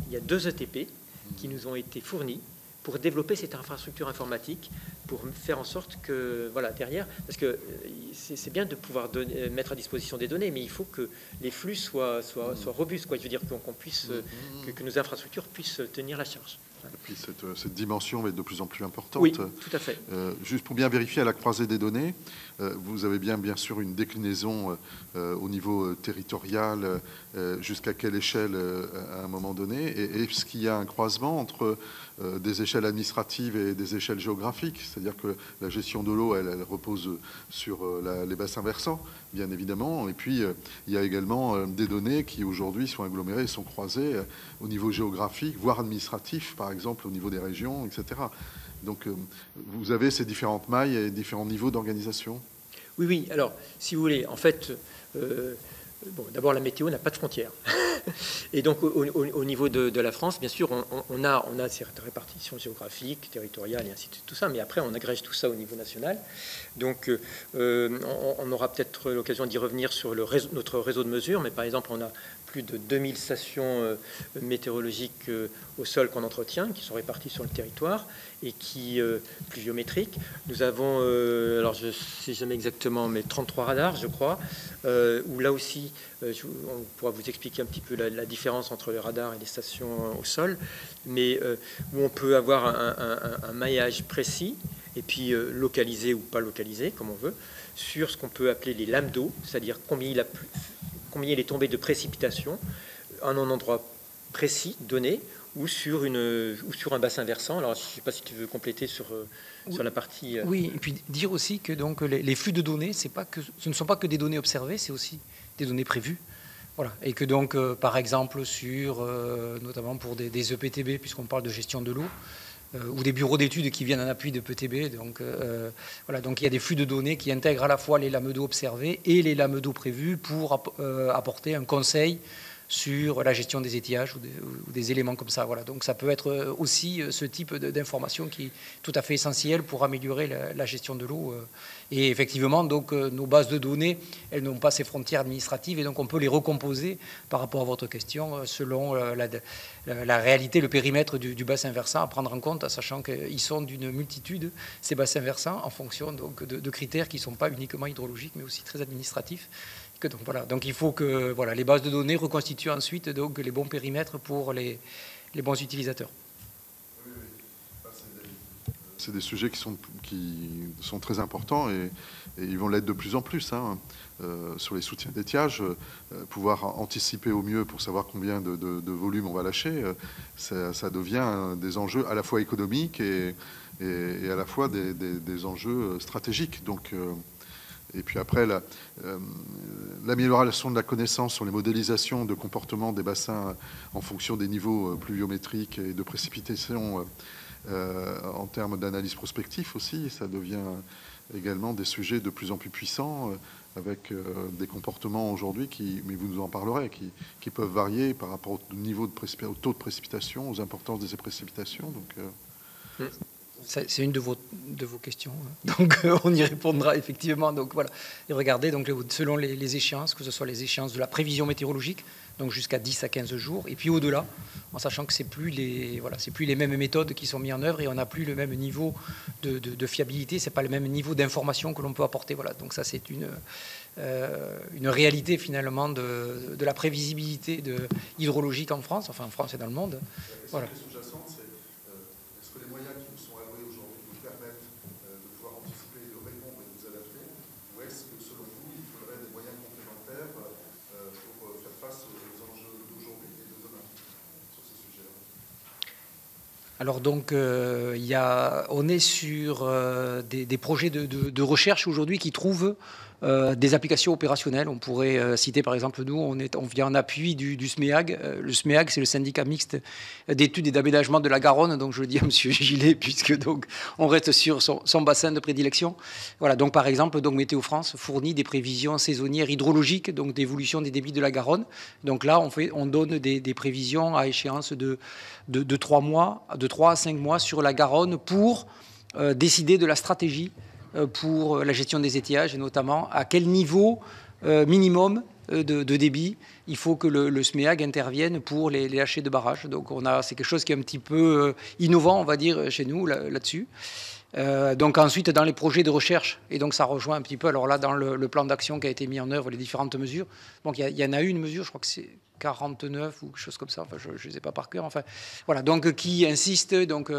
il y a 2 ETP qui nous ont été fournis pour développer cette infrastructure informatique, pour faire en sorte que, voilà, derrière, parce que c'est bien de pouvoir mettre à disposition des données, mais il faut que les flux soient robustes, quoi. Je veux dire qu'on puisse, que nos infrastructures puissent tenir la charge. Et puis cette dimension va être de plus en plus importante. Oui, tout à fait. Juste pour bien vérifier, à la croisée des données, vous avez bien sûr une déclinaison au niveau territorial, jusqu'à quelle échelle à un moment donné, et est-ce qu'il y a un croisement entre des échelles administratives et des échelles géographiques, c'est-à-dire que la gestion de l'eau, elle repose sur les bassins versants, bien évidemment, et puis il y a également des données qui aujourd'hui sont agglomérées, sont croisées au niveau géographique, voire administratif, par exemple au niveau des régions, etc. Donc vous avez ces différentes mailles et différents niveaux d'organisation. Oui. Alors, si vous voulez, en fait, bon, d'abord, la météo n'a pas de frontières. Et donc, au niveau de la France, bien sûr, on a ces répartitions géographiques, territoriales et ainsi de suite, tout ça, mais après, on agrège tout ça au niveau national. Donc, on aura peut-être l'occasion d'y revenir sur notre réseau de mesure, mais par exemple, on a plus de 2000 stations météorologiques au sol qu'on entretient, qui sont réparties sur le territoire et qui pluviométriques. Nous avons, alors je ne sais jamais exactement, mais 33 radars, je crois, où là aussi, on pourra vous expliquer un petit peu la différence entre les radars et les stations au sol, mais où on peut avoir un maillage précis, et puis localisé ou pas localisé, comme on veut, sur ce qu'on peut appeler les lames d'eau, c'est-à-dire combien il est tombé de précipitations à un endroit précis, donné, ou sur un bassin versant. Alors, je ne sais pas si tu veux compléter sur la partie... Oui, et puis dire aussi que donc, les flux de données, ce ne sont pas que des données observées, c'est aussi des données prévues. Voilà. Et que donc, par exemple, notamment pour des EPTB, puisqu'on parle de gestion de l'eau, ou des bureaux d'études qui viennent en appui de PTB. Donc, voilà, donc il y a des flux de données qui intègrent à la fois les lames d'eau observées et les lames d'eau prévues pour apporter un conseil sur la gestion des étiages ou des éléments comme ça. Voilà. Donc ça peut être aussi ce type d'information qui est tout à fait essentiel pour améliorer la gestion de l'eau. Et effectivement, donc, nos bases de données, elles n'ont pas ces frontières administratives et donc on peut les recomposer par rapport à votre question selon la réalité, le périmètre du bassin versant à prendre en compte, sachant qu'ils sont d'une multitude, ces bassins versants, en fonction donc, de critères qui ne sont pas uniquement hydrologiques mais aussi très administratifs. Donc, voilà. Donc il faut que les bases de données reconstituent ensuite donc, les bons périmètres pour les bons utilisateurs. C'est des sujets qui sont très importants et ils vont l'être de plus en plus. Sur les soutiens d'étiage, pouvoir anticiper au mieux pour savoir combien de volume on va lâcher, ça devient des enjeux à la fois économiques et à la fois des enjeux stratégiques. Donc, et puis après, l'amélioration de la connaissance sur les modélisations de comportement des bassins en fonction des niveaux pluviométriques et de précipitation en termes d'analyse prospective aussi, ça devient également des sujets de plus en plus puissants avec des comportements aujourd'hui mais vous nous en parlerez, qui peuvent varier par rapport au taux de précipitation, aux importances de ces précipitations. Donc, c'est une de vos questions, donc on y répondra effectivement. Donc voilà, et regardez donc selon les échéances, que ce soit les échéances de la prévision météorologique, donc jusqu'à 10 à 15 jours, et puis au-delà, en sachant que c'est plus les mêmes méthodes qui sont mises en œuvre et on n'a plus le même niveau de fiabilité, c'est pas le même niveau d'information que l'on peut apporter. Voilà, donc ça c'est une réalité finalement de la prévisibilité hydrologique en France, enfin en France et dans le monde. Voilà. Alors donc, on est sur des projets de recherche aujourd'hui qui trouvent des applications opérationnelles. On pourrait citer par exemple, nous, on vient en appui du SMEAG. Le SMEAG, c'est le syndicat mixte d'études et d'aménagement de la Garonne. Donc je le dis à M. Gillet, puisque donc, on reste sur son bassin de prédilection. Voilà, donc par exemple, donc, Météo France fournit des prévisions saisonnières hydrologiques, donc d'évolution des débits de la Garonne. Donc là, on donne des prévisions à échéance de 3 mois, de 3 à 5 mois sur la Garonne pour décider de la stratégie pour la gestion des étiages et notamment à quel niveau minimum de débit il faut que le SMEAG intervienne pour les lâchers de barrage. Donc c'est quelque chose qui est un petit peu innovant, on va dire, chez nous là-dessus. Donc ensuite, dans les projets de recherche, et donc ça rejoint un petit peu, alors là, dans le plan d'action qui a été mis en œuvre, les différentes mesures. Donc il y en a une mesure, je crois que c'est 49 ou quelque chose comme ça, enfin, je ne les ai pas par cœur, enfin, voilà, donc qui insiste donc,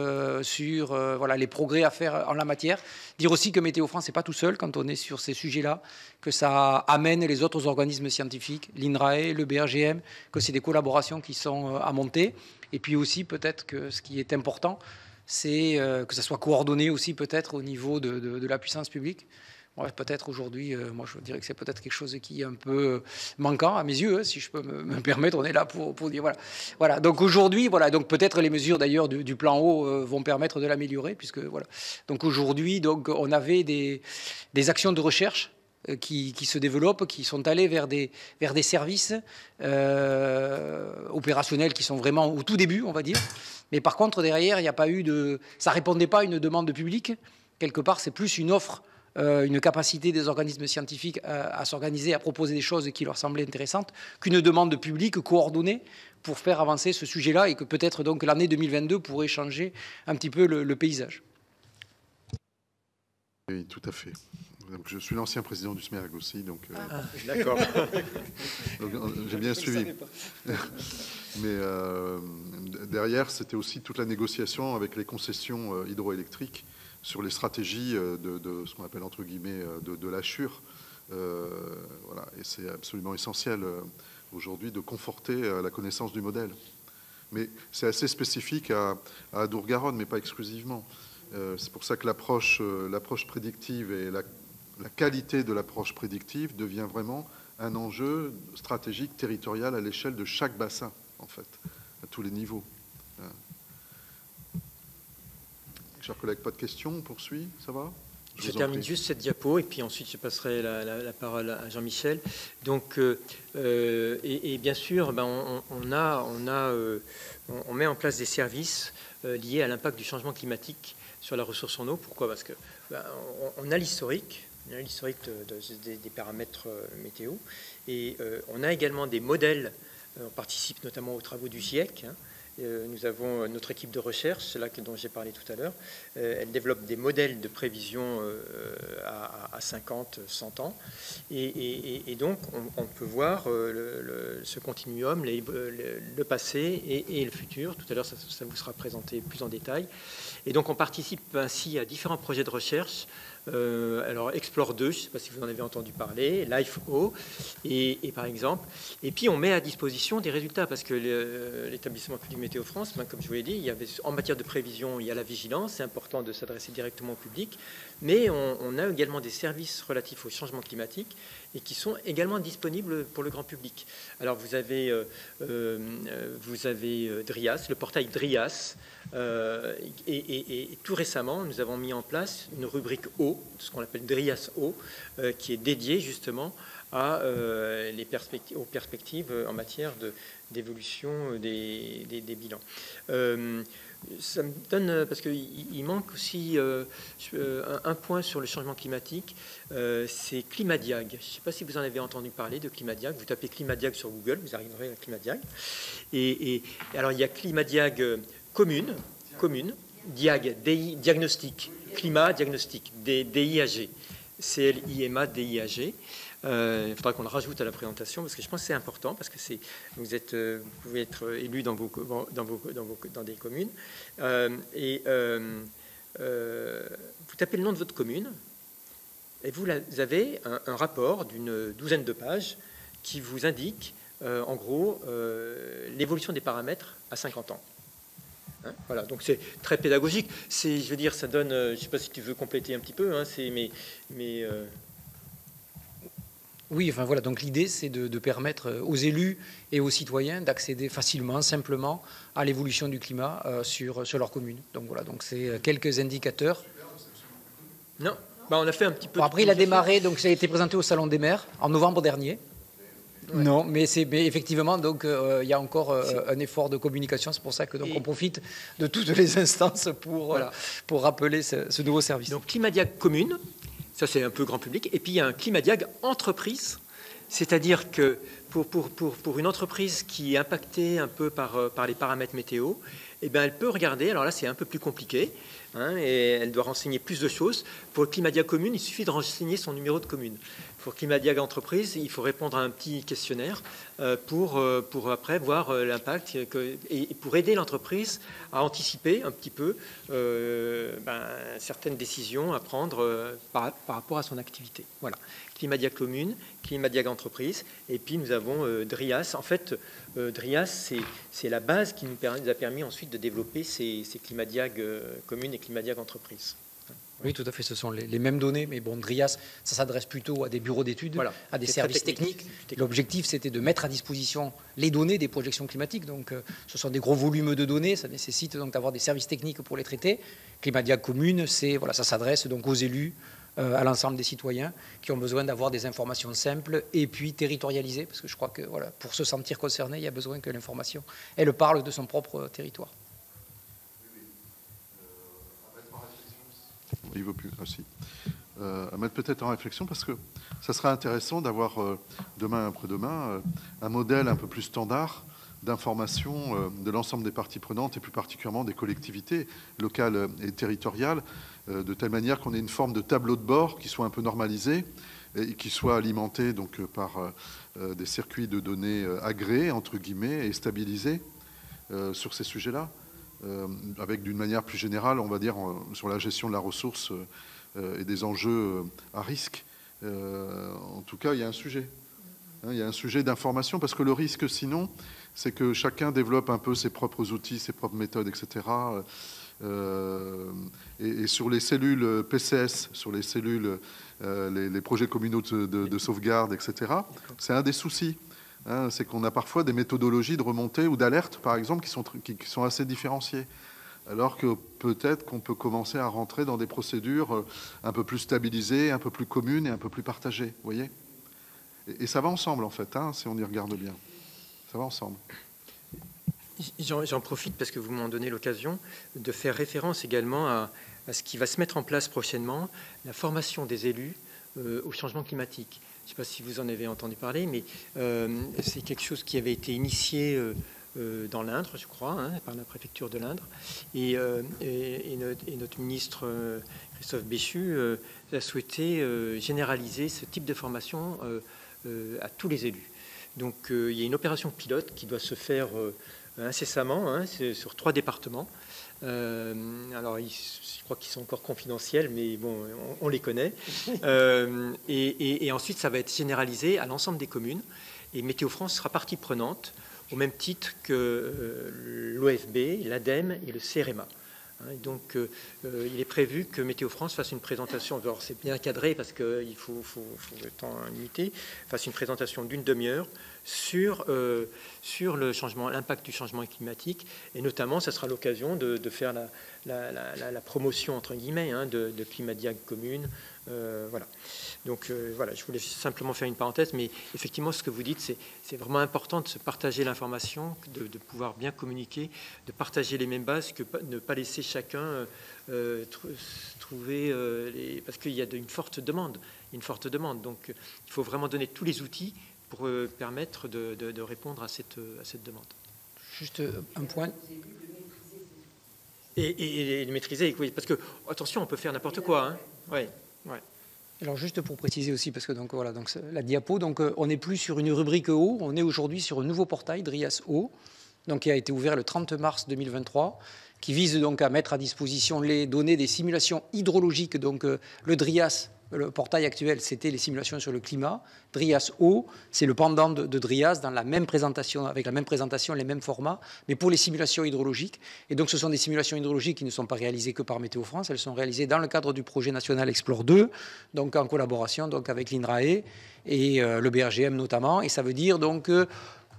sur voilà, les progrès à faire en la matière. Dire aussi que Météo France n'est pas tout seul quand on est sur ces sujets-là, que ça amène les autres organismes scientifiques, l'INRAE, le BRGM, que c'est des collaborations qui sont à monter. Et puis aussi, peut-être que ce qui est important, c'est que ça soit coordonné aussi peut-être au niveau de la puissance publique. Ouais, peut-être aujourd'hui, moi je dirais que c'est peut-être quelque chose qui est un peu manquant à mes yeux, hein, si je peux me permettre, on est là pour dire voilà. Voilà. Donc aujourd'hui, voilà, donc peut-être les mesures d'ailleurs du plan eau vont permettre de l'améliorer, puisque voilà. Donc aujourd'hui, donc on avait des actions de recherche qui se développent, qui sont allés vers des services opérationnels qui sont vraiment au tout début, on va dire. Mais par contre, derrière, il n'y a pas eu ça répondait pas à une demande publique. Quelque part, c'est plus une offre, une capacité des organismes scientifiques à s'organiser, à proposer des choses qui leur semblaient intéressantes, qu'une demande publique coordonnée pour faire avancer ce sujet-là, et que peut-être donc l'année 2022 pourrait changer un petit peu le paysage. Oui, tout à fait. Donc, je suis l'ancien président du SMERG aussi, donc D'accord. j'ai bien suivi. Mais derrière, c'était aussi toute la négociation avec les concessions hydroélectriques sur les stratégies de ce qu'on appelle entre guillemets de l'ACHUR. Voilà. Et c'est absolument essentiel aujourd'hui de conforter la connaissance du modèle. Mais c'est assez spécifique à Adour-Garonne, mais pas exclusivement. C'est pour ça que l'approche prédictive et la qualité de l'approche prédictive devient vraiment un enjeu stratégique territorial à l'échelle de chaque bassin, en fait, à tous les niveaux. Chers collègues, pas de questions, on poursuit, ça va? Je termine juste cette diapo et puis ensuite je passerai la parole à Jean-Michel. Donc, et bien sûr, ben, on met en place des services liés à l'impact du changement climatique sur la ressource en eau. Pourquoi? Parce que ben, on a l'historique. On a l'historique des paramètres météo et on a également des modèles. On participe notamment aux travaux du GIEC. Nous avons notre équipe de recherche, là dont j'ai parlé tout à l'heure. Elle développe des modèles de prévision à 50, 100 ans. Et donc, on peut voir ce continuum, le passé et le futur. Tout à l'heure, ça vous sera présenté plus en détail. Et donc, on participe ainsi à différents projets de recherche. Alors Explore 2, je ne sais pas si vous en avez entendu parler, Life-O, et par exemple, et puis on met à disposition des résultats, parce que l'établissement public Météo France, comme je vous l'ai dit, il y avait, en matière de prévision, il y a la vigilance, c'est important de s'adresser directement au public, mais on a également des services relatifs au changement climatique et qui sont également disponibles pour le grand public. Alors vous avez DRIAS, le portail DRIAS, et tout récemment, nous avons mis en place une rubrique eau, ce qu'on appelle DRIAS eau, qui est dédiée justement aux perspectives en matière d'évolution des bilans. Ça me donne, parce qu'il manque aussi un point sur le changement climatique, c'est Climadiag. Je ne sais pas si vous en avez entendu parler de Climadiag. Vous tapez Climadiag sur Google, vous arriverez à Climadiag. Et alors il y a Climadiag commune, Diag, diagnostic, climat, diagnostic, DIAG, CLIMA, DIAG. Il faudra qu'on le rajoute à la présentation parce que je pense que c'est important, parce que vous pouvez être élu dans des communes et vous tapez le nom de votre commune et vous avez un rapport d'une douzaine de pages qui vous indique en gros l'évolution des paramètres à 50 ans. Voilà, donc c'est très pédagogique. Je veux dire, ça donne. Je ne sais pas si tu veux compléter un petit peu, Oui, enfin voilà, donc l'idée c'est de permettre aux élus et aux citoyens d'accéder facilement, simplement à l'évolution du climat sur leur commune. Donc voilà, donc c'est quelques indicateurs. Non, on a fait un petit peu. Bon, après, il a démarré, donc ça a été présenté au Salon des maires en novembre dernier. Ouais. Non, mais effectivement, donc il y a encore un effort de communication. C'est pour ça que on profite de toutes les instances pour rappeler ce nouveau service. Donc Climadiag commune. Ça, c'est un peu grand public. Et puis, il y a un Climadiag entreprise, c'est-à-dire que pour une entreprise qui est impactée un peu par les paramètres météo, eh bien, elle peut regarder, alors là, c'est un peu plus compliqué, hein, et elle doit renseigner plus de choses. Pour le Climadia commune, il suffit de renseigner son numéro de commune. Pour Climadia entreprise, il faut répondre à un petit questionnaire pour après voir l'impact et pour aider l'entreprise à anticiper un petit peu certaines décisions à prendre par rapport à son activité. Voilà. Climadia commune, Climadia entreprise, et puis nous avons DRIAS. En fait, DRIAS, c'est la base qui nous a permis ensuite de développer ces Climadiag communes et Climadiag entreprises. Oui, tout à fait, ce sont les mêmes données, mais bon, DRIAS, ça s'adresse plutôt à des bureaux d'études, voilà, à des services techniques. L'objectif, c'était de mettre à disposition les données des projections climatiques, donc ce sont des gros volumes de données, ça nécessite donc d'avoir des services techniques pour les traiter. Climadia commune, voilà, ça s'adresse donc aux élus, à l'ensemble des citoyens qui ont besoin d'avoir des informations simples et puis territorialisées, parce que je crois que voilà, pour se sentir concerné, il y a besoin que l'information, elle parle de son propre territoire. Il veut plus aussi. À mettre peut-être en réflexion, parce que ça serait intéressant d'avoir demain après-demain un modèle un peu plus standard d'information de l'ensemble des parties prenantes et plus particulièrement des collectivités locales et territoriales, de telle manière qu'on ait une forme de tableau de bord qui soit un peu normalisé et qui soit alimenté donc par des circuits de données agréés entre guillemets et stabilisés sur ces sujets-là. Avec d'une manière plus générale, on va dire, sur la gestion de la ressource et des enjeux à risque. En tout cas, il y a un sujet. Il y a un sujet d'information, parce que le risque, sinon, c'est que chacun développe un peu ses propres outils, ses propres méthodes, etc. Et sur les cellules PCS, sur les cellules, les projets communaux de sauvegarde, etc., c'est un des soucis. C'est qu'on a parfois des méthodologies de remontée ou d'alerte, par exemple, qui sont assez différenciées. Alors que peut-être qu'on peut commencer à rentrer dans des procédures un peu plus stabilisées, un peu plus communes et un peu plus partagées. Vous voyez ? Et ça va ensemble, en fait, si on y regarde bien. Ça va ensemble. J'en profite parce que vous m'en donnez l'occasion de faire référence également à ce qui va se mettre en place prochainement, la formation des élus au changement climatique. Je ne sais pas si vous en avez entendu parler, mais c'est quelque chose qui avait été initié dans l'Indre, je crois, par la préfecture de l'Indre. Et notre ministre Christophe Béchu a souhaité généraliser ce type de formation à tous les élus. Donc il y a une opération pilote qui doit se faire incessamment sur 3 départements. Alors, je crois qu'ils sont encore confidentiels, mais bon, on les connaît. Et ensuite, ça va être généralisé à l'ensemble des communes. Et Météo France sera partie prenante, au même titre que l'OFB, l'ADEME et le CEREMA. Donc, il est prévu que Météo France fasse une présentation, alors c'est bien cadré parce qu'il faut le temps limité, fasse une présentation d'une demi-heure sur l'impact du changement climatique, et notamment, ça sera l'occasion de faire la promotion, entre guillemets, de Climadiag commune. Voilà. Donc voilà, je voulais simplement faire une parenthèse, mais effectivement, ce que vous dites, c'est vraiment important de se partager l'information, de pouvoir bien communiquer, de partager les mêmes bases, que ne pas laisser chacun trouver parce qu'il y a une forte demande. Donc, il faut vraiment donner tous les outils pour permettre de répondre à cette demande. Juste un point. Et le maîtriser, oui, parce que, attention, on peut faire n'importe quoi. Ouais. Alors juste pour préciser aussi, parce que donc voilà, donc la diapo, donc on n'est plus sur une rubrique eau, on est aujourd'hui sur un nouveau portail, DRIAS Eau, donc qui a été ouvert le 30 mars 2023, qui vise donc à mettre à disposition les données des simulations hydrologiques. Donc le DRIAS, le portail actuel, c'était les simulations sur le climat. DRIAS Eau, c'est le pendant de DRIAS dans la même présentation, avec la même présentation, les mêmes formats, mais pour les simulations hydrologiques. Et donc ce sont des simulations hydrologiques qui ne sont pas réalisées que par Météo France, elles sont réalisées dans le cadre du projet national Explore 2, donc en collaboration donc avec l'INRAE et le BRGM notamment. Et ça veut dire donc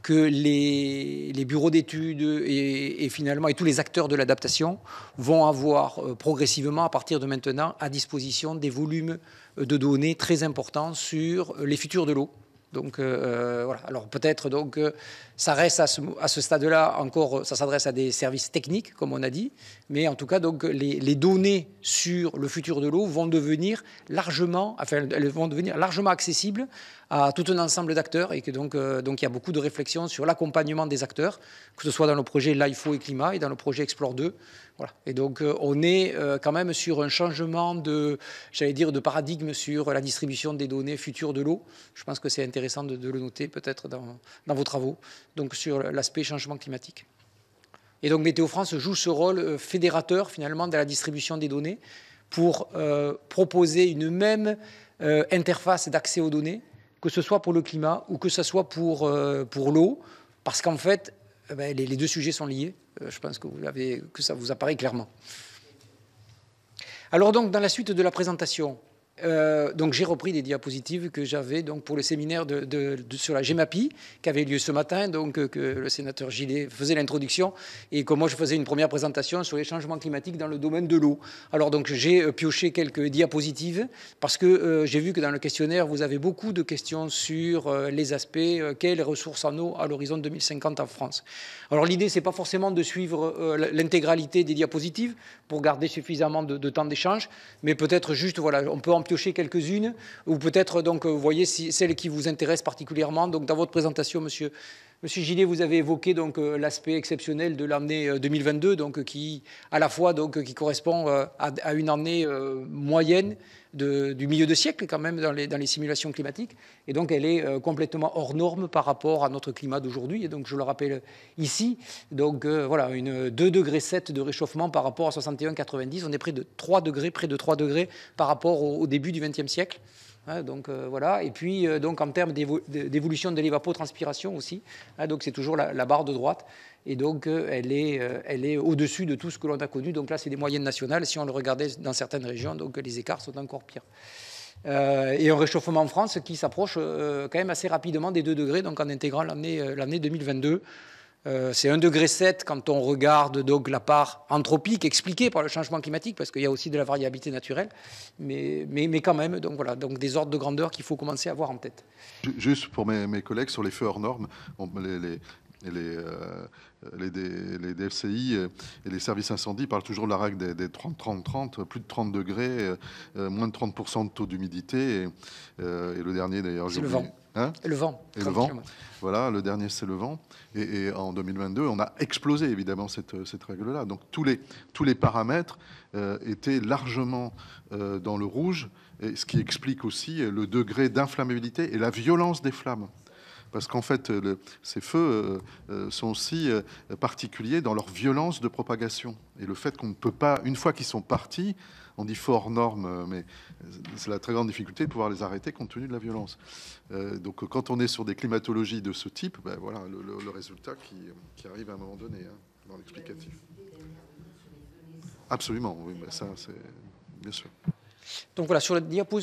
que les bureaux d'études et finalement et tous les acteurs de l'adaptation vont avoir progressivement, à partir de maintenant, à disposition des volumes de données très importants sur les futurs de l'eau. Donc voilà. Alors peut-être donc ça reste à ce stade-là encore, ça s'adresse à des services techniques comme on a dit, mais en tout cas donc les données sur le futur de l'eau vont devenir largement accessibles à tout un ensemble d'acteurs et que donc il y a beaucoup de réflexions sur l'accompagnement des acteurs, que ce soit dans le projet LIFO et Climat et dans le projet Explore 2. Voilà. Et donc on est quand même sur un changement de paradigme sur la distribution des données futures de l'eau. Je pense que c'est intéressant de le noter peut-être dans vos travaux, donc sur l'aspect changement climatique. Et donc Météo France joue ce rôle fédérateur finalement de la distribution des données pour proposer une même interface d'accès aux données, que ce soit pour le climat ou que ce soit pour l'eau, parce qu'en fait, les deux sujets sont liés. Je pense que ça vous apparaît clairement. Alors donc, dans la suite de la présentation, donc j'ai repris des diapositives que j'avais donc pour le séminaire sur la GEMAPI qui avait lieu ce matin, donc que le sénateur Gillet faisait l'introduction et que moi je faisais une première présentation sur les changements climatiques dans le domaine de l'eau. Alors donc j'ai pioché quelques diapositives parce que j'ai vu que dans le questionnaire vous avez beaucoup de questions sur les aspects quelles ressources en eau à l'horizon 2050 en France. Alors l'idée c'est pas forcément de suivre l'intégralité des diapositives pour garder suffisamment de temps d'échange, mais peut-être juste voilà, on peut en piocher quelques-unes, ou peut-être donc vous voyez celles qui vous intéressent particulièrement. Donc dans votre présentation, Monsieur Gillet, vous avez évoqué donc l'aspect exceptionnel de l'année 2022, donc qui à la fois donc qui correspond à une année moyenne du milieu de siècle quand même dans les simulations climatiques, et donc elle est complètement hors norme par rapport à notre climat d'aujourd'hui. Et donc je le rappelle ici, donc voilà, 2,7 degrés de réchauffement par rapport à 61-90, on est près de 3 degrés par rapport au début du XXe siècle. Donc voilà, et puis donc en termes d'évolution de l'évapotranspiration aussi, donc c'est toujours la barre de droite, et donc elle est au-dessus de tout ce que l'on a connu. Donc là c'est des moyennes nationales, si on le regardait dans certaines régions, donc les écarts sont encore pires. Et un réchauffement en France qui s'approche quand même assez rapidement des 2 degrés, donc en intégrant l'année 2022. C'est 1,7 degré quand on regarde donc la part anthropique expliquée par le changement climatique, parce qu'il y a aussi de la variabilité naturelle, mais quand même, donc voilà, donc des ordres de grandeur qu'il faut commencer à avoir en tête. Juste pour mes collègues sur les feux hors normes, les DFCI et les services incendies parlent toujours de la règle des 30-30-30, plus de 30 degrés, moins de 30% de taux d'humidité, et le dernier d'ailleurs... C'est le vent. Hein, le vent. Et le vent. Voilà, le dernier, c'est le vent. Et en 2022, on a explosé, évidemment, cette règle-là. Donc, tous les paramètres étaient largement dans le rouge, et ce qui explique aussi le degré d'inflammabilité et la violence des flammes. Parce qu'en fait, ces feux sont aussi particuliers dans leur violence de propagation. Et le fait qu'on ne peut pas, une fois qu'ils sont partis, on dit feu hors norme, mais c'est la très grande difficulté de pouvoir les arrêter compte tenu de la violence. Donc quand on est sur des climatologies de ce type, ben voilà le résultat qui arrive à un moment donné, dans l'explicatif. Absolument, oui, mais ça c'est bien sûr. Donc voilà, sur la diapo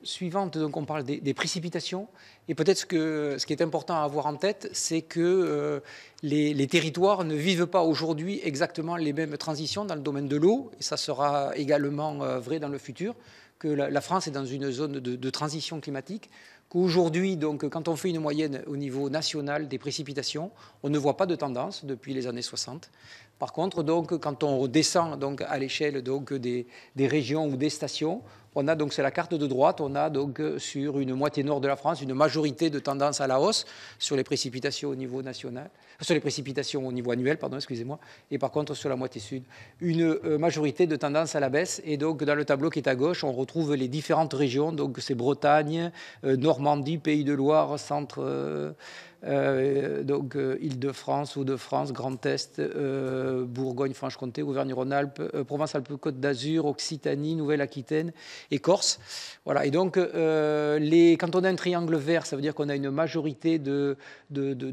suivante, donc on parle des précipitations. Et peut-être ce qui est important à avoir en tête, c'est que les territoires ne vivent pas aujourd'hui exactement les mêmes transitions dans le domaine de l'eau. Et ça sera également vrai dans le futur, que la France est dans une zone de transition climatique. Qu'aujourd'hui, donc, quand on fait une moyenne au niveau national des précipitations, on ne voit pas de tendance depuis les années 60. Par contre, donc, quand on descend donc, à l'échelle donc, des régions ou des stations, on a donc, c'est la carte de droite, on a donc sur une moitié nord de la France une majorité de tendance à la hausse sur les précipitations au niveau national, sur les précipitations au niveau annuel, pardon, excusez-moi, et par contre sur la moitié sud, une majorité de tendance à la baisse. Et donc dans le tableau qui est à gauche, on retrouve les différentes régions, donc c'est Bretagne, Normandie, Pays de Loire, centre... donc Île-de-France, Hauts-de-France, Grand Est, Bourgogne-Franche-Comté, Auvergne-Rhône-Alpes, Provence-Alpes-Côte d'Azur, Occitanie, Nouvelle-Aquitaine et Corse. Voilà. Et donc, quand on a un triangle vert, ça veut dire qu'on a une majorité de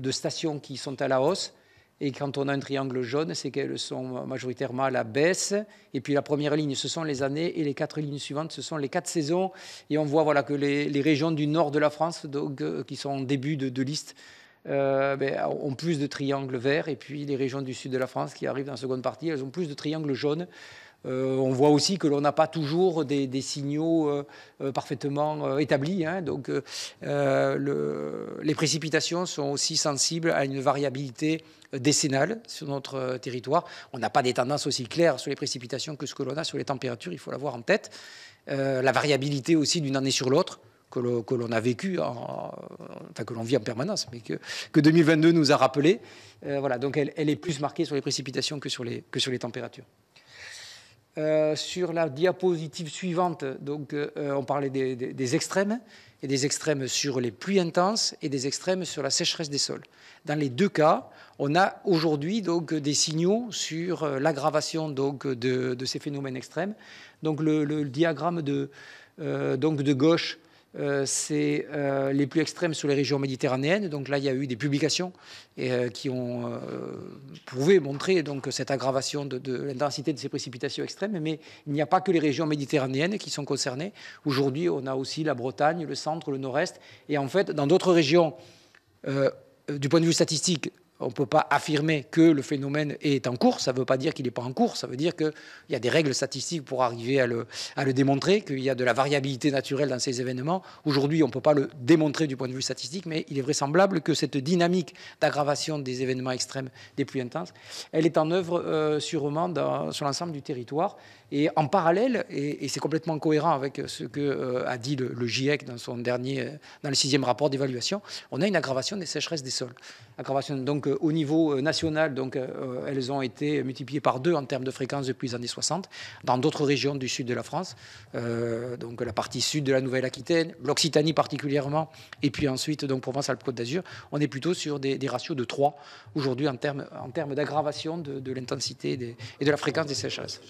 stations qui sont à la hausse. Et quand on a un triangle jaune, c'est qu'elles sont majoritairement à la baisse. Et puis la première ligne, ce sont les années, et les 4 lignes suivantes, ce sont les 4 saisons. Et on voit voilà, que les régions du nord de la France, donc, qui sont en début de liste, ont plus de triangles verts, et puis les régions du sud de la France qui arrivent dans la seconde partie, elles ont plus de triangles jaunes. On voit aussi que l'on n'a pas toujours des signaux parfaitement établis. Donc, les précipitations sont aussi sensibles à une variabilité décennale sur notre territoire. On n'a pas des tendances aussi claires sur les précipitations que ce que l'on a sur les températures, il faut l'avoir en tête. La variabilité aussi d'une année sur l'autre. que l'on a vécu, enfin que l'on vit en permanence, mais que 2022 nous a rappelé. Voilà, donc elle est plus marquée sur les précipitations que sur les températures. Sur la diapositive suivante, donc, on parlait des extrêmes, et des extrêmes sur les pluies intenses et des extrêmes sur la sécheresse des sols. Dans les deux cas, on a aujourd'hui donc des signaux sur l'aggravation donc de ces phénomènes extrêmes. Donc le diagramme de gauche, c'est les pluies extrêmes sur les régions méditerranéennes. Donc là, il y a eu des publications qui ont prouvé, montré donc, cette aggravation de l'intensité de ces précipitations extrêmes. Mais il n'y a pas que les régions méditerranéennes qui sont concernées. Aujourd'hui, on a aussi la Bretagne, le centre, le nord-est. Et en fait, dans d'autres régions, du point de vue statistique, on ne peut pas affirmer que le phénomène est en cours. Ça ne veut pas dire qu'il n'est pas en cours. Ça veut dire qu'il y a des règles statistiques pour arriver à le démontrer, qu'il y a de la variabilité naturelle dans ces événements. Aujourd'hui, on ne peut pas le démontrer du point de vue statistique, mais il est vraisemblable que cette dynamique d'aggravation des événements extrêmes, des pluies intenses, elle est en œuvre sûrement sur l'ensemble du territoire. Et en parallèle, et c'est complètement cohérent avec ce que a dit le GIEC dans le 6e rapport d'évaluation, on a une aggravation des sécheresses des sols. Aggravation, donc au niveau national, donc, elles ont été multipliées par 2 en termes de fréquence depuis les années 60. Dans d'autres régions du sud de la France, donc la partie sud de la Nouvelle-Aquitaine, l'Occitanie particulièrement, et puis ensuite donc Provence-Alpes-Côte d'Azur, on est plutôt sur des ratios de 3 aujourd'hui en termes d'aggravation de l'intensité et de la fréquence des sécheresses.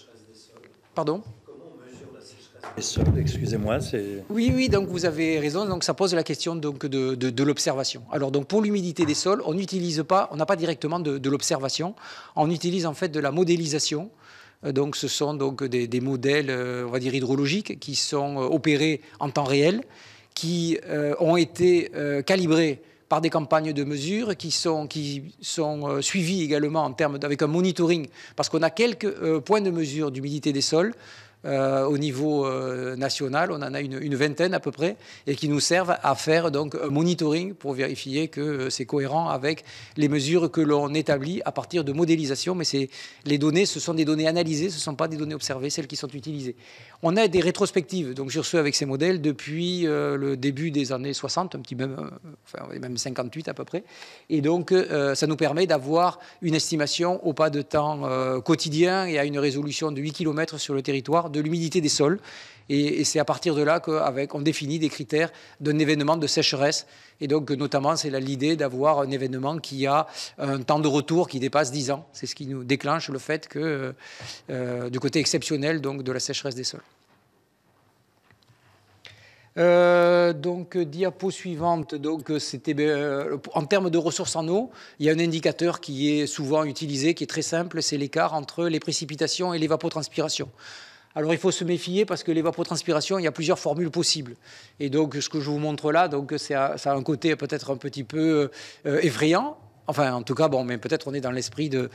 Pardon ? Comment on mesure la sécheresse des sols ? Excusez-moi, c'est... Oui, donc vous avez raison. Donc ça pose la question donc de l'observation. Alors donc pour l'humidité des sols, on n'a pas directement de l'observation. On utilise en fait de la modélisation. Donc ce sont donc des modèles, on va dire hydrologiques, qui sont opérés en temps réel, qui ont été calibrés par des campagnes de mesure qui sont suivies également avec un monitoring, parce qu'on a quelques points de mesure d'humidité des sols au niveau national, on en a une vingtaine à peu près, et qui nous servent à faire donc un monitoring pour vérifier que c'est cohérent avec les mesures que l'on établit à partir de modélisation. Mais les données, ce sont des données analysées, ce ne sont pas des données observées, celles qui sont utilisées. On a des rétrospectives donc sur avec ces modèles depuis le début des années 60, un petit même 58 à peu près. Et donc, ça nous permet d'avoir une estimation au pas de temps quotidien et à une résolution de 8 km sur le territoire de l'humidité des sols. Et c'est à partir de là qu'on définit des critères d'un événement de sécheresse. Et donc, notamment, c'est l'idée d'avoir un événement qui a un temps de retour qui dépasse 10 ans. C'est ce qui nous déclenche le fait que, du côté exceptionnel donc, de la sécheresse des sols. Donc, diapo suivante, donc, c'était en termes de ressources en eau, il y a un indicateur qui est souvent utilisé, qui est très simple, c'est l'écart entre les précipitations et l'évapotranspiration. Alors, il faut se méfier parce que l'évapotranspiration, il y a plusieurs formules possibles. Et donc, ce que je vous montre là, donc, ça a un côté peut-être un petit peu effrayant. Enfin, en tout cas, bon, mais peut-être on est dans l'esprit de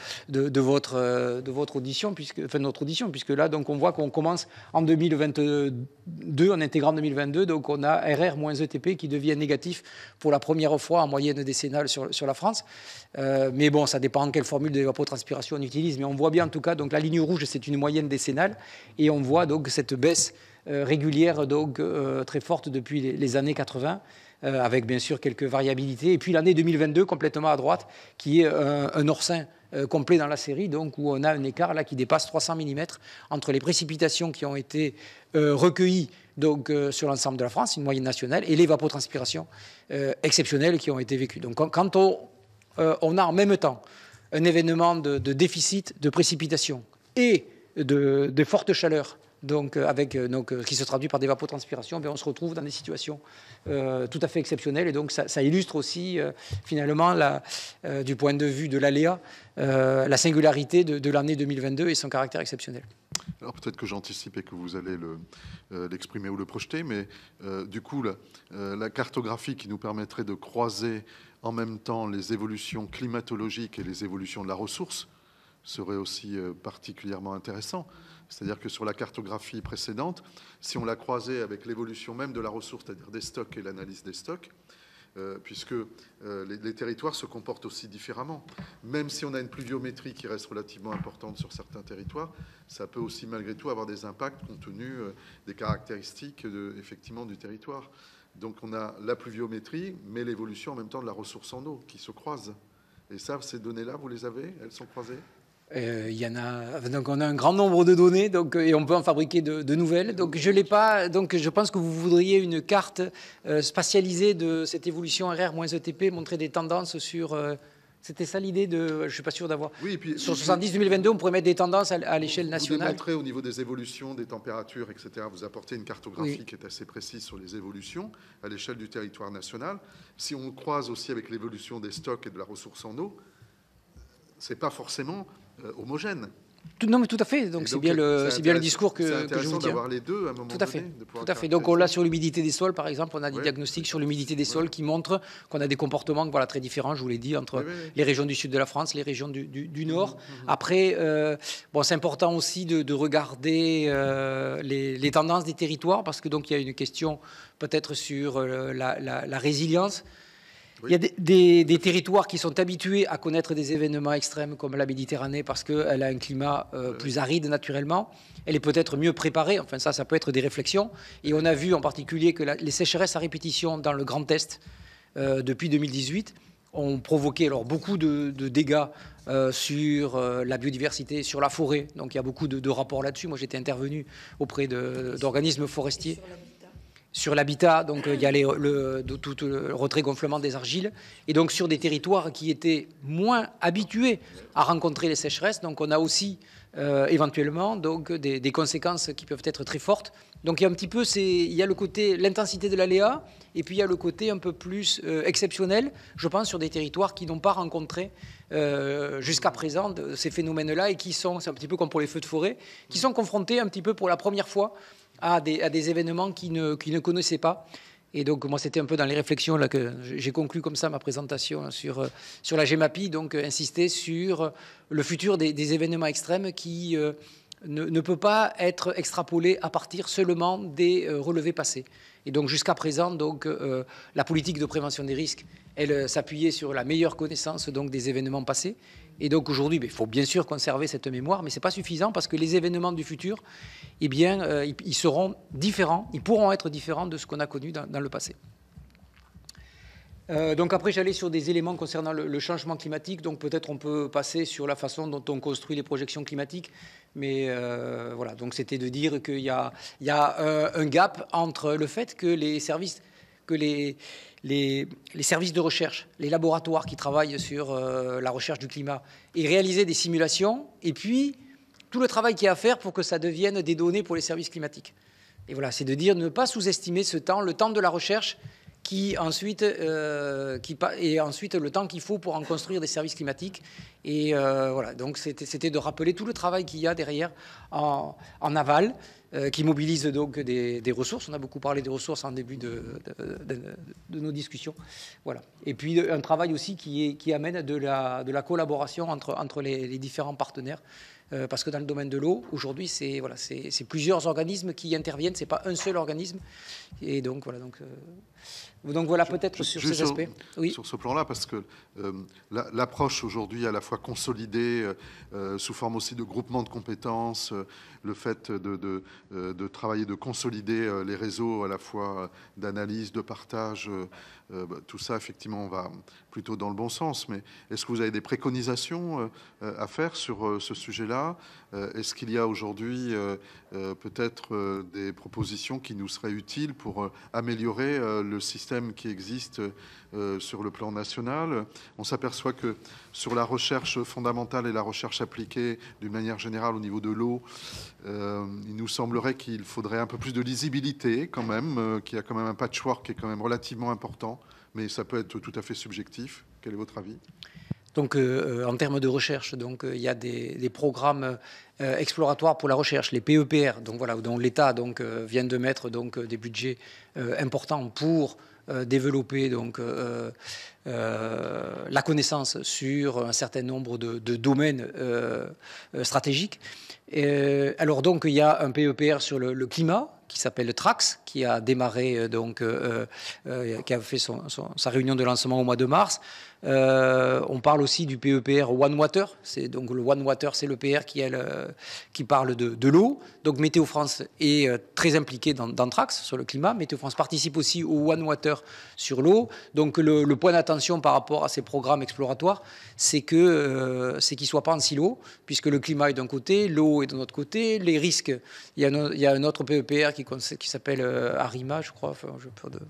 votre audition, notre audition, puisque là, donc, on voit qu'on commence en 2022, en intégrant 2022, donc on a RR-ETP qui devient négatif pour la première fois en moyenne décennale sur la France. Mais bon, ça dépend quelle formule d'évapotranspiration on utilise. Mais on voit bien, en tout cas, donc la ligne rouge, c'est une moyenne décennale, et on voit donc cette baisse régulière, donc très forte depuis les années 80. Avec bien sûr quelques variabilités. Et puis l'année 2022, complètement à droite, qui est un oursin complet dans la série, donc où on a un écart là qui dépasse 300 mm entre les précipitations qui ont été recueillies donc, sur l'ensemble de la France, une moyenne nationale, et l'évapotranspiration exceptionnelle qui ont été vécues. Donc quand on a en même temps un événement de déficit de précipitation et de forte chaleur, donc, qui se traduit par des évapotranspirations, on se retrouve dans des situations tout à fait exceptionnelles. Et donc, ça illustre aussi, finalement, du point de vue de l'aléa, la singularité de l'année 2022 et son caractère exceptionnel. Alors, peut-être que j'anticipe et que vous allez l'exprimer ou le projeter, mais du coup, la cartographie qui nous permettrait de croiser en même temps les évolutions climatologiques et les évolutions de la ressource serait aussi particulièrement intéressant. C'est-à-dire que sur la cartographie précédente, si on la croisait avec l'évolution même de la ressource, c'est-à-dire des stocks et l'analyse des stocks, puisque les territoires se comportent aussi différemment. Même si on a une pluviométrie qui reste relativement importante sur certains territoires, ça peut aussi malgré tout avoir des impacts compte tenu des caractéristiques effectivement du territoire. Donc on a la pluviométrie, mais l'évolution en même temps de la ressource en eau qui se croisent. Et ça, ces données-là, vous les avez? Elles sont croisées? Il y en a, donc on a un grand nombre de données, donc, et on peut en fabriquer de nouvelles. Donc je l'ai pas. Donc je pense que vous voudriez une carte spatialisée de cette évolution RR-ETP, montrer des tendances sur. C'était ça l'idée de. Je suis pas sûr d'avoir. Oui, et puis, sur 70-2022, on pourrait mettre des tendances à l'échelle nationale. Vous démontrez au niveau des évolutions, des températures, etc. Vous apportez une cartographie qui est assez précise sur les évolutions à l'échelle du territoire national. Si on croise aussi avec l'évolution des stocks et de la ressource en eau, c'est pas forcément homogène. Non, mais tout à fait. Donc c'est bien le discours que je vous tiens. C'est intéressant d'avoir les deux à un moment donné. Tout à fait. Donc on l'a sur l'humidité des sols, par exemple. On a des diagnostics sur l'humidité des sols qui montrent qu'on a des comportements très différents, je vous l'ai dit, entre les régions du sud de la France, les régions du nord. Après, c'est important aussi de regarder les tendances des territoires, parce que donc il y a une question peut-être sur la résilience. Il y a des territoires qui sont habitués à connaître des événements extrêmes comme la Méditerranée parce qu'elle a un climat plus aride naturellement. Elle est peut-être mieux préparée. Enfin, ça peut être des réflexions. Et on a vu en particulier que les sécheresses à répétition dans le Grand Est depuis 2018 ont provoqué beaucoup de dégâts sur la biodiversité, sur la forêt. Donc il y a beaucoup de rapports là-dessus. Moi, j'étais intervenu auprès d'organismes forestiers. Sur l'habitat, donc il y a tout le retrait-gonflement des argiles, et donc sur des territoires qui étaient moins habitués à rencontrer les sécheresses, donc on a aussi éventuellement donc des conséquences qui peuvent être très fortes. Donc il y a un petit peu, il y a le côté l'intensité de l'aléa, et puis il y a le côté un peu plus exceptionnel, je pense, sur des territoires qui n'ont pas rencontré jusqu'à présent ces phénomènes-là et qui sont, c'est un petit peu comme pour les feux de forêt, qui sont confrontés un petit peu pour la première fois à des événements qu'ils ne connaissaient pas. Et donc, moi, c'était un peu dans les réflexions là, que j'ai conclu comme ça ma présentation sur la GEMAPI, donc insister sur le futur des événements extrêmes qui ne peut pas être extrapolé à partir seulement des relevés passés. Et donc, jusqu'à présent, donc, la politique de prévention des risques, elle s'appuyait sur la meilleure connaissance donc, des événements passés. Et donc aujourd'hui, il faut bien sûr conserver cette mémoire, mais ce n'est pas suffisant parce que les événements du futur, eh bien, ils seront différents, ils pourront être différents de ce qu'on a connu dans le passé. Donc après, j'allais sur des éléments concernant le changement climatique. Donc peut-être on peut passer sur la façon dont on construit les projections climatiques. Mais voilà, donc c'était de dire qu'il y a un gap entre le fait que les services de recherche, les laboratoires qui travaillent sur la recherche du climat et réaliser des simulations, et puis tout le travail qu'il y a à faire pour que ça devienne des données pour les services climatiques. Et voilà, c'est de dire ne pas sous-estimer ce temps, le temps de la recherche, et ensuite le temps qu'il faut pour en construire des services climatiques. Et voilà, donc c'était de rappeler tout le travail qu'il y a derrière en aval, qui mobilise donc des ressources. On a beaucoup parlé des ressources en début de nos discussions. Voilà. Et puis un travail aussi qui amène de la collaboration entre les différents partenaires. Parce que dans le domaine de l'eau, aujourd'hui, c'est plusieurs organismes qui interviennent, c'est pas un seul organisme. Et donc voilà. Donc voilà peut-être sur ces aspects. Oui. Sur ce plan-là, parce que l'approche aujourd'hui à la fois consolidée, sous forme aussi de groupement de compétences, le fait de travailler, de consolider les réseaux à la fois d'analyse, de partage, tout ça effectivement va plutôt dans le bon sens. Mais est-ce que vous avez des préconisations à faire sur ce sujet-là? Est-ce qu'il y a aujourd'hui peut-être des propositions qui nous seraient utiles pour améliorer le système qui existe sur le plan national? On s'aperçoit que sur la recherche fondamentale et la recherche appliquée d'une manière générale au niveau de l'eau, il nous semblerait qu'il faudrait un peu plus de lisibilité quand même, qu'il y a quand même un patchwork qui est quand même relativement important, mais ça peut être tout à fait subjectif. Quel est votre avis? Donc, en termes de recherche, donc il y a des programmes exploratoires pour la recherche, les PEPR, donc voilà, dont l'État donc vient de mettre donc des budgets importants pour développer donc la connaissance sur un certain nombre de domaines stratégiques. Alors donc il y a un PEPR sur le climat qui s'appelle Trax, qui a démarré, qui a fait sa réunion de lancement au mois de mars. On parle aussi du PEPR One Water. Donc le One Water, c'est le PR qui parle de l'eau. Donc Météo France est très impliqué dans Trax sur le climat. Météo France participe aussi au One Water sur l'eau. Donc le point d'attention par rapport à ces programmes exploratoires, c'est qu'ils ne soient pas en silo, puisque le climat est d'un côté, l'eau est de l'autre côté. Les risques, il y a un autre PEPR qui s'appelle Arima, je crois. Enfin,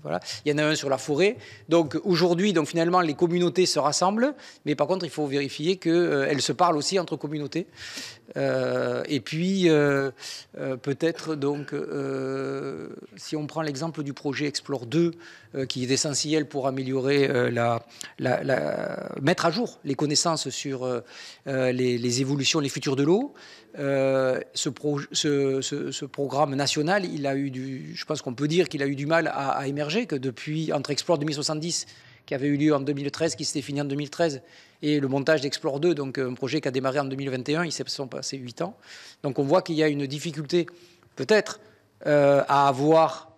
voilà. Il y en a un sur la forêt. Donc aujourd'hui, finalement, les communautés se rassemblent, mais par contre, il faut vérifier qu'elles se parlent aussi entre communautés. Et puis, peut-être, si on prend l'exemple du projet Explore 2, qui est essentiel pour améliorer, mettre à jour les connaissances sur les évolutions, les futurs de l'eau, ce programme national, je pense qu'on peut dire qu'il a eu du mal à émerger, que depuis, entre Explore 2070, qui avait eu lieu en 2013, qui s'était fini en 2013, et le montage d'Explore 2, donc un projet qui a démarré en 2021, ils se sont passés 8 ans. Donc on voit qu'il y a une difficulté, peut-être, à avoir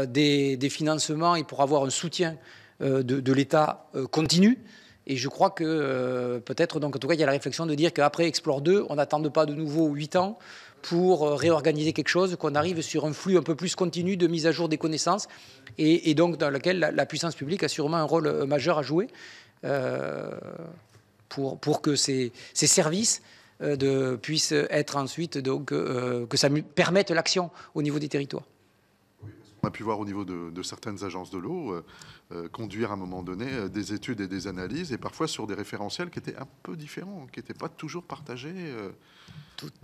des financements et pour avoir un soutien de l'État continu. Et je crois que peut-être, donc en tout cas, il y a la réflexion de dire qu'après Explore 2, on n'attende pas de nouveau 8 ans pour réorganiser quelque chose, qu'on arrive sur un flux un peu plus continu de mise à jour des connaissances et donc dans lequel la puissance publique a sûrement un rôle majeur à jouer pour que ces services puissent être ensuite, que ça permette l'action au niveau des territoires. On a pu voir au niveau de certaines agences de l'eau conduire à un moment donné des études et des analyses, et parfois sur des référentiels qui étaient un peu différents, qui n'étaient pas toujours partagés.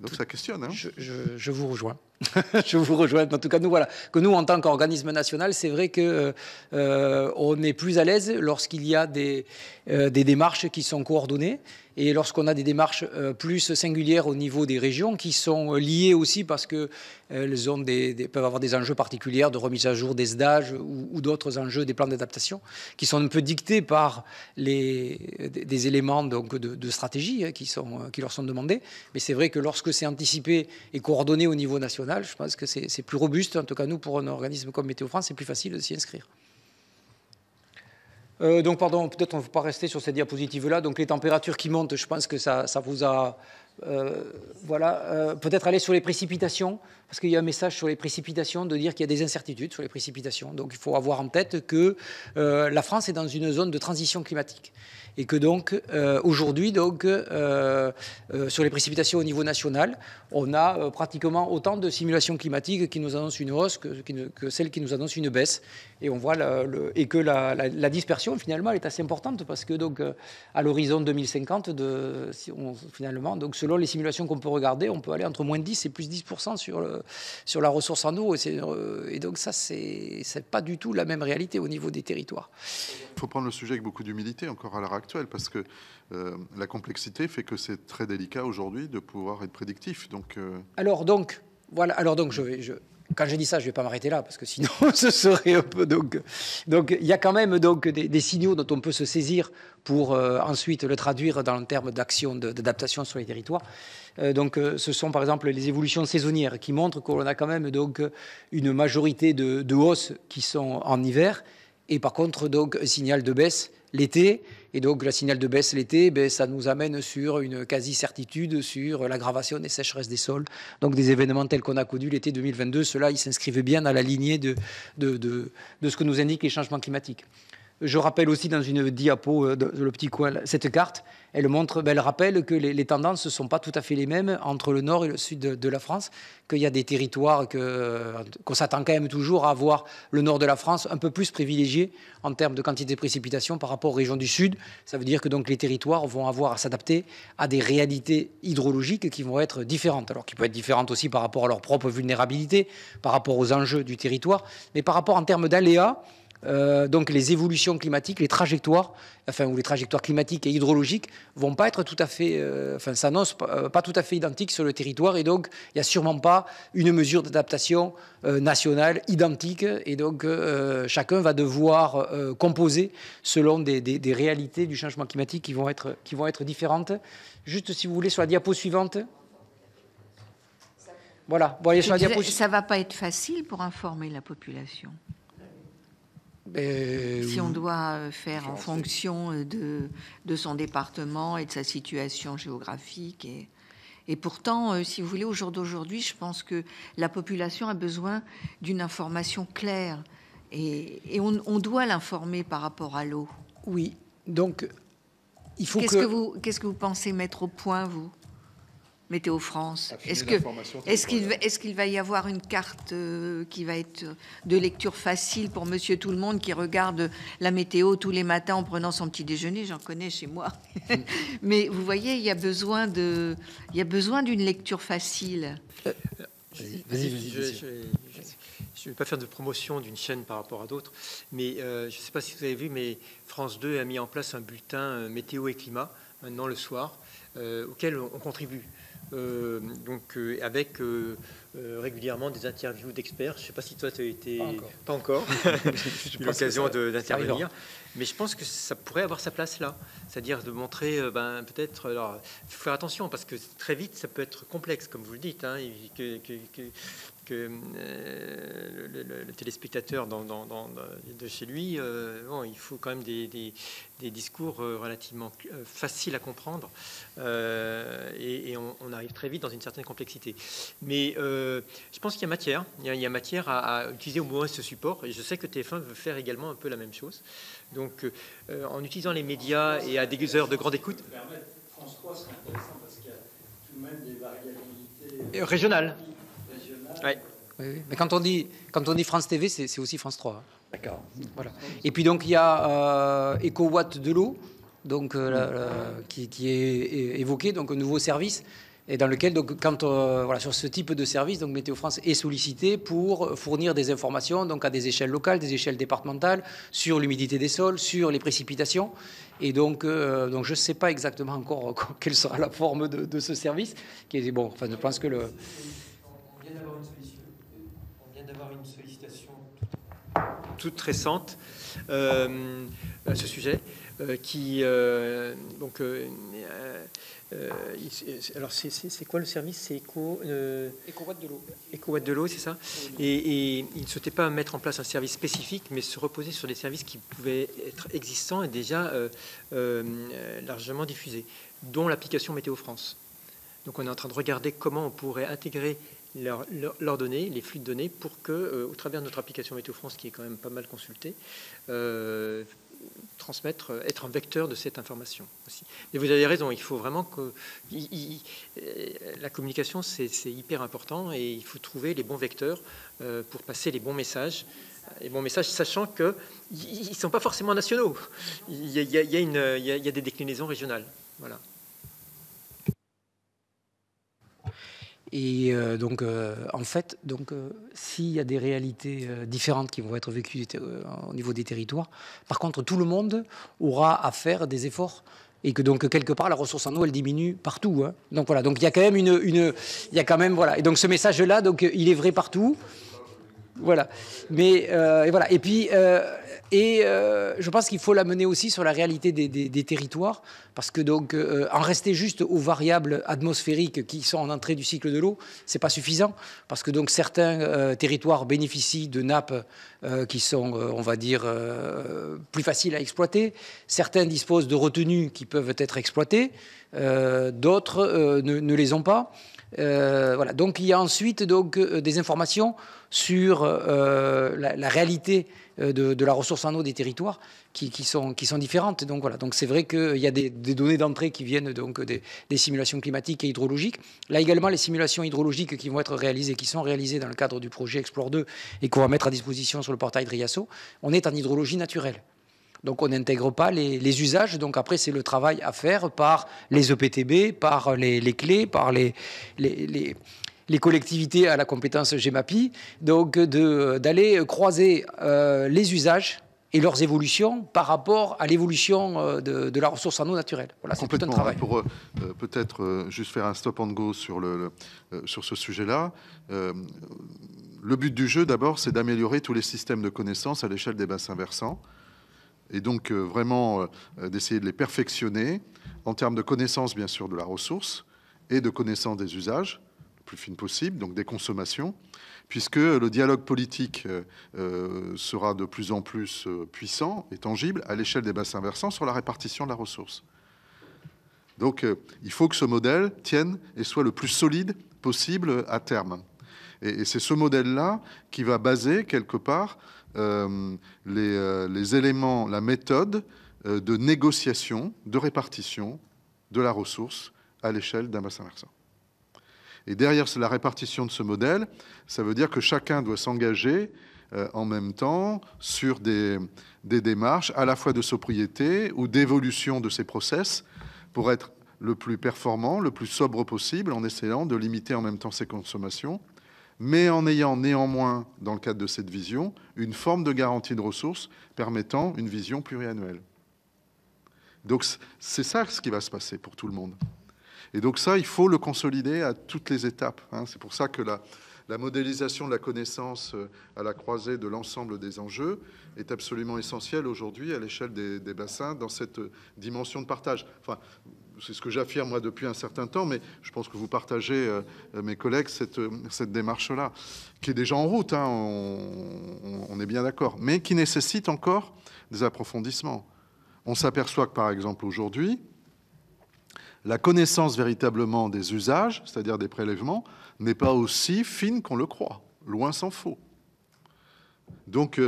Donc ça questionne. Hein. Je vous rejoins. Je vous rejoins. En tout cas, nous, en tant qu'organisme national, c'est vrai qu'on est plus à l'aise lorsqu'il y a des démarches qui sont coordonnées. Et lorsqu'on a des démarches plus singulières au niveau des régions qui sont liées aussi parce qu'elles peuvent avoir des enjeux particuliers de remise à jour des SDAGE ou d'autres enjeux des plans d'adaptation qui sont un peu dictés par des éléments de stratégie qui leur sont demandés. Mais c'est vrai que lorsque c'est anticipé et coordonné au niveau national, je pense que c'est plus robuste. En tout cas, nous, pour un organisme comme Météo France, c'est plus facile de s'y inscrire. Peut-être on ne faut pas rester sur cette diapositive-là. Donc les températures qui montent, je pense que ça vous a... peut-être aller sur les précipitations, parce qu'il y a un message sur les précipitations, de dire qu'il y a des incertitudes sur les précipitations. Donc il faut avoir en tête que la France est dans une zone de transition climatique. Et que donc, aujourd'hui, sur les précipitations au niveau national, on a pratiquement autant de simulations climatiques qui nous annoncent une hausse que celles qui nous annoncent une baisse. Et on voit que la dispersion, finalement, elle est assez importante parce que, à l'horizon 2050, finalement, selon les simulations qu'on peut regarder, on peut aller entre moins 10 et plus 10% sur la ressource en eau. Et donc, ça, c'est pas du tout la même réalité au niveau des territoires. Il faut prendre le sujet avec beaucoup d'humilité encore à l'heure actuelle parce que la complexité fait que c'est très délicat aujourd'hui de pouvoir être prédictif. Quand je dis ça, je ne vais pas m'arrêter là, parce que sinon, ce serait un peu... Donc il y a quand même des signaux dont on peut se saisir pour ensuite le traduire dans le terme d'action, d'adaptation sur les territoires. Ce sont par exemple les évolutions saisonnières qui montrent qu'on a quand même une majorité de hausses qui sont en hiver, et par contre un signal de baisse l'été. Et donc, le signal de baisse l'été, ça nous amène sur une quasi-certitude sur l'aggravation des sécheresses des sols. Donc, des événements tels qu'on a connus l'été 2022, ceux-là, ils s'inscrivent bien dans la lignée de ce que nous indiquent les changements climatiques. Je rappelle aussi dans une diapo dans le petit coin, cette carte, elle rappelle que les tendances ne sont pas tout à fait les mêmes entre le nord et le sud de la France, qu'il y a des territoires qu'on s'attend quand même toujours à voir le nord de la France un peu plus privilégié en termes de quantité de précipitations par rapport aux régions du sud. Ça veut dire que les territoires vont avoir à s'adapter à des réalités hydrologiques qui vont être différentes, alors qui peuvent être différentes aussi par rapport à leur propre vulnérabilité, par rapport aux enjeux du territoire, mais par rapport en termes d'aléas. Les évolutions climatiques, les trajectoires, ou les trajectoires climatiques et hydrologiques vont pas être tout à fait, s'annoncent pas tout à fait identiques sur le territoire, et donc il n'y a sûrement pas une mesure d'adaptation nationale identique, et donc chacun va devoir composer selon des réalités du changement climatique qui vont être différentes. Juste si vous voulez sur la diapo suivante. Voilà. Bon, allez, sur la diapositive. Ça ne va pas être facile pour informer la population. Si on doit faire en fonction de son département et de sa situation géographique. Et pourtant, si vous voulez, au jour d'aujourd'hui, je pense que la population a besoin d'une information claire. Et on doit l'informer par rapport à l'eau. Oui, donc il faut Qu'est-ce que vous pensez mettre au point, vous, Météo France? Est-ce qu'il va y avoir une carte qui va être de lecture facile pour monsieur tout le monde qui regarde la météo tous les matins en prenant son petit déjeuner? J'en connais chez moi. Mais vous voyez, il y a besoin d'une lecture facile. Vas-y. Je ne vais pas faire de promotion d'une chaîne par rapport à d'autres, mais je ne sais pas si vous avez vu, mais France 2 a mis en place un bulletin météo et climat, maintenant le soir, auquel on contribue. Avec régulièrement des interviews d'experts. Je ne sais pas si toi tu as été... Pas encore. J'ai eu l'occasion d'intervenir. Mais je pense que ça pourrait avoir sa place là. C'est-à-dire de montrer, peut-être... Alors, il faut faire attention parce que très vite, ça peut être complexe, comme vous le dites, hein, que le téléspectateur de chez lui, il faut quand même des discours relativement faciles à comprendre et on arrive très vite dans une certaine complexité. Mais je pense qu'il y a matière, à utiliser au moins ce support et je sais que TF1 veut faire également un peu la même chose. Donc en utilisant les médias et à des heures de grande écoute. France 3, c'est intéressant parce qu'il y a tout de même des variabilités régionales. Ouais. Oui. Mais quand on dit France TV, c'est aussi France 3. D'accord. Voilà. Et puis donc il y a EcoWatt de l'eau, donc qui est évoqué, donc un nouveau service, et dans lequel donc sur ce type de service, donc Météo France est sollicité pour fournir des informations donc à des échelles locales, des échelles départementales sur l'humidité des sols, sur les précipitations. Et donc je ne sais pas exactement encore quelle sera la forme de ce service. Qui est, bon, enfin, je pense que le... On vient d'avoir une sollicitation toute récente à ce sujet alors c'est quoi le service? C'est EcoWatt de l'eau. EcoWatt de l'eau, c'est ça. Et il ne souhaitait pas mettre en place un service spécifique, mais se reposer sur des services qui pouvaient être existants et déjà largement diffusés, dont l'application Météo France. Donc on est en train de regarder comment on pourrait intégrer leurs données, les flux de données, pour que, au travers de notre application Météo France, qui est quand même pas mal consultée, transmettre, être un vecteur de cette information aussi. Et vous avez raison, il faut vraiment que la communication, c'est hyper important et il faut trouver les bons vecteurs pour passer les bons messages. Les bons messages, sachant qu'ils ne sont pas forcément nationaux. Il y a des déclinaisons régionales. Voilà. Et en fait, s'il y a des réalités différentes qui vont être vécues au niveau des territoires, par contre, tout le monde aura à faire des efforts et que donc quelque part la ressource en eau elle diminue partout. Hein. Donc voilà, donc il y a quand même il y a quand même voilà. Et donc ce message-là, donc il est vrai partout. Voilà. Mais et voilà. Et puis je pense qu'il faut l'amener aussi sur la réalité des territoires, parce que donc en rester juste aux variables atmosphériques qui sont en entrée du cycle de l'eau, c'est pas suffisant, parce que donc certains territoires bénéficient de nappes qui sont, on va dire, plus faciles à exploiter. Certains disposent de retenues qui peuvent être exploitées, d'autres ne les ont pas. Voilà. Donc il y a ensuite des informations sur la réalité de la ressource en eau des territoires qui sont différentes. Donc voilà. Donc c'est vrai qu'il y a des données d'entrée qui viennent donc des simulations climatiques et hydrologiques. Là également, les simulations hydrologiques qui vont être réalisées, qui sont réalisées dans le cadre du projet Explore 2 et qu'on va mettre à disposition sur le portail Driasso, on est en hydrologie naturelle. Donc on n'intègre pas les usages. Donc après, c'est le travail à faire par les EPTB, par les clés, par les collectivités à la compétence GEMAPI, donc d'aller croiser les usages et leurs évolutions par rapport à l'évolution de la ressource en eau naturelle. Voilà, c'est tout un travail. Pour peut-être juste faire un stop and go sur ce sujet-là, le but du jeu, d'abord, c'est d'améliorer tous les systèmes de connaissances à l'échelle des bassins versants, et donc vraiment d'essayer de les perfectionner en termes de connaissance, bien sûr, de la ressource et de connaissance des usages. Le plus fine possible, donc des consommations, puisque le dialogue politique sera de plus en plus puissant et tangible à l'échelle des bassins versants sur la répartition de la ressource. Donc, il faut que ce modèle tienne et soit le plus solide possible à terme. Et c'est ce modèle-là qui va baser, quelque part, les éléments, la méthode de négociation, de répartition de la ressource à l'échelle d'un bassin versant. Et derrière la répartition de ce modèle, ça veut dire que chacun doit s'engager en même temps sur des démarches à la fois de sobriété ou d'évolution de ces process pour être le plus performant, le plus sobre possible, en essayant de limiter en même temps ses consommations, mais en ayant néanmoins, dans le cadre de cette vision, une forme de garantie de ressources permettant une vision pluriannuelle. Donc c'est ça ce qui va se passer pour tout le monde. Et donc ça, il faut le consolider à toutes les étapes. C'est pour ça que la modélisation de la connaissance à la croisée de l'ensemble des enjeux est absolument essentielle aujourd'hui à l'échelle des bassins dans cette dimension de partage. Enfin, c'est ce que j'affirme moi depuis un certain temps, mais je pense que vous partagez, mes collègues, cette démarche-là, qui est déjà en route, on est bien d'accord, mais qui nécessite encore des approfondissements. On s'aperçoit que, par exemple, aujourd'hui, la connaissance véritablement des usages, c'est-à-dire des prélèvements, n'est pas aussi fine qu'on le croit, loin s'en faut. Donc,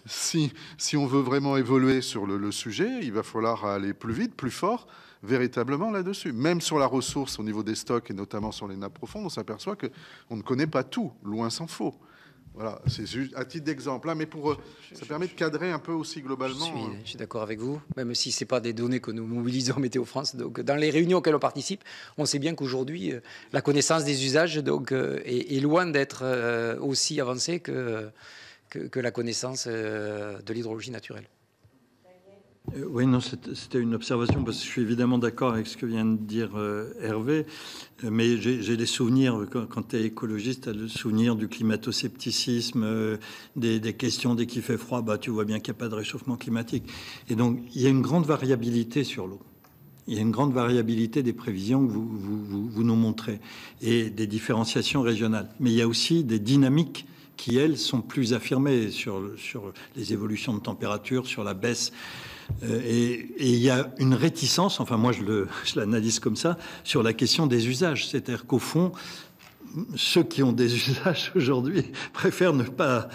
si on veut vraiment évoluer sur le sujet, il va falloir aller plus vite, plus fort, véritablement là-dessus. Même sur la ressource au niveau des stocks, et notamment sur les nappes profondes, on s'aperçoit qu'on ne connaît pas tout, loin s'en faut. Voilà, c'est juste à titre d'exemple, mais ça permet de cadrer un peu aussi globalement. Je suis d'accord avec vous, même si ce n'est pas des données que nous mobilisons en Météo France. Donc, dans les réunions auxquelles on participe, on sait bien qu'aujourd'hui, la connaissance des usages est loin d'être aussi avancée que la connaissance de l'hydrologie naturelle. Oui, non, c'était une observation, parce que je suis évidemment d'accord avec ce que vient de dire Hervé, mais j'ai des souvenirs, quand tu es écologiste, tu as le souvenir du climato-scepticisme, des questions dès qu'il fait froid, bah, tu vois bien qu'il n'y a pas de réchauffement climatique. Et donc, il y a une grande variabilité sur l'eau. Il y a une grande variabilité des prévisions que vous nous montrez, et des différenciations régionales. Mais il y a aussi des dynamiques qui, elles, sont plus affirmées sur les évolutions de température, sur la baisse. Et il y a une réticence, enfin moi je l'analyse comme ça, sur la question des usages. C'est-à-dire qu'au fond, ceux qui ont des usages aujourd'hui préfèrent ne pas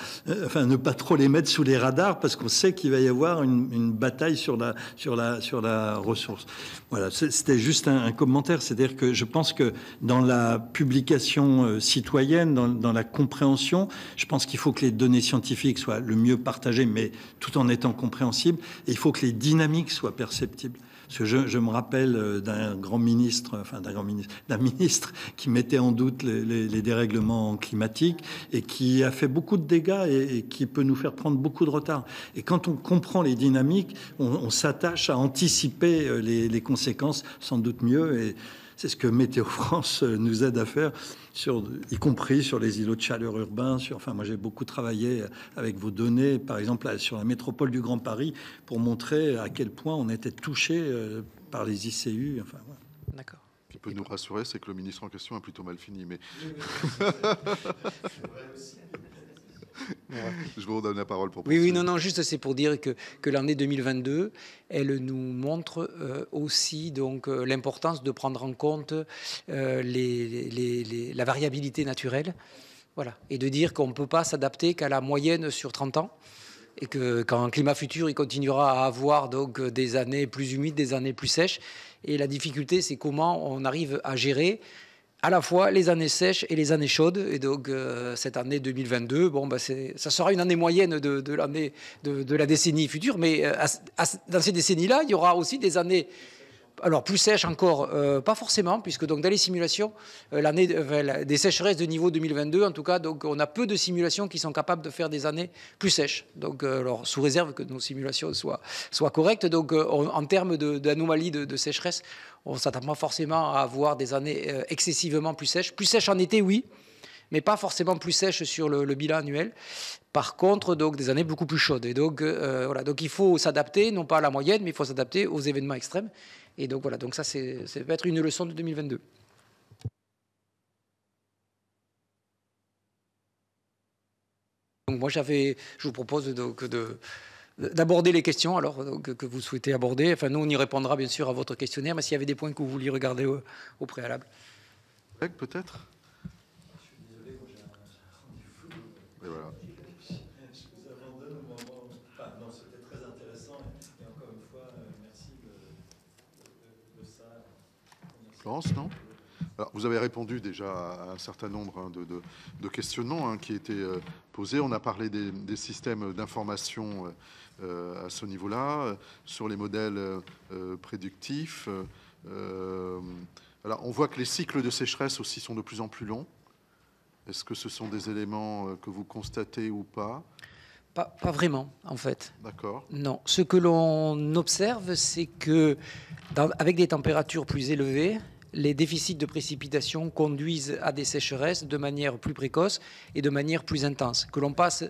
trop les mettre sous les radars, parce qu'on sait qu'il va y avoir une bataille sur la ressource. Voilà, c'était juste un commentaire. C'est-à-dire que je pense que dans la publication citoyenne, dans la compréhension, je pense qu'il faut que les données scientifiques soient le mieux partagées, mais tout en étant compréhensibles. Et il faut que les dynamiques soient perceptibles. Parce que je me rappelle d'un ministre qui mettait en doute les dérèglements climatiques et qui a fait beaucoup de dégâts et qui peut nous faire prendre beaucoup de retard. Et quand on comprend les dynamiques, on s'attache à anticiper les conséquences sans doute mieux. Et c'est ce que Météo France nous aide à faire, y compris sur les îlots de chaleur urbains. Moi, j'ai beaucoup travaillé avec vos données, par exemple, sur la métropole du Grand Paris, pour montrer à quel point on était touché par les ICU. Enfin, voilà. D'accord. Ce qui peut nous rassurer, c'est que le ministre en question a plutôt mal fini. Mais je vous redonne la parole pour poursuivre. Oui, non, juste c'est pour dire que l'année 2022, elle nous montre aussi donc l'importance de prendre en compte la variabilité naturelle, voilà, et de dire qu'on ne peut pas s'adapter qu'à la moyenne sur 30 ans. Et que quand un climat futur, il continuera à avoir donc des années plus humides, des années plus sèches. Et la difficulté, c'est comment on arrive à gérer à la fois les années sèches et les années chaudes. Et donc, cette année 2022, ça sera une année moyenne de la décennie future. Mais dans ces décennies-là, il y aura aussi des années... Alors, plus sèche encore, pas forcément, puisque donc, dans les simulations, des sécheresses de niveau 2022, en tout cas, donc, on a peu de simulations qui sont capables de faire des années plus sèches. Donc, alors, sous réserve que nos simulations soient correctes. Donc, en termes d'anomalies de sécheresse, on ne s'attend pas forcément à avoir des années excessivement plus sèches. Plus sèches en été, oui, mais pas forcément plus sèches sur le bilan annuel. Par contre, donc, des années beaucoup plus chaudes. Et donc, voilà, donc il faut s'adapter, non pas à la moyenne, mais il faut s'adapter aux événements extrêmes. Et donc voilà, donc ça peut être une leçon de 2022. Donc moi, je vous propose donc d'aborder les questions alors, donc, que vous souhaitez aborder. Enfin, nous, on y répondra bien sûr à votre questionnaire, mais s'il y avait des points que vous vouliez regarder au préalable. Peut-être. Et voilà. C'était très intéressant et encore une fois, merci de ça. Florence, non? Alors, vous avez répondu déjà à un certain nombre de questionnements qui étaient posés. On a parlé des systèmes d'information à ce niveau-là, sur les modèles prédictifs. Alors, on voit que les cycles de sécheresse aussi sont de plus en plus longs. Est-ce que ce sont des éléments que vous constatez ou pas? Pas vraiment, en fait. D'accord. Non. Ce que l'on observe, c'est que avec des températures plus élevées, les déficits de précipitation conduisent à des sécheresses de manière plus précoce et de manière plus intense. Que l'on passe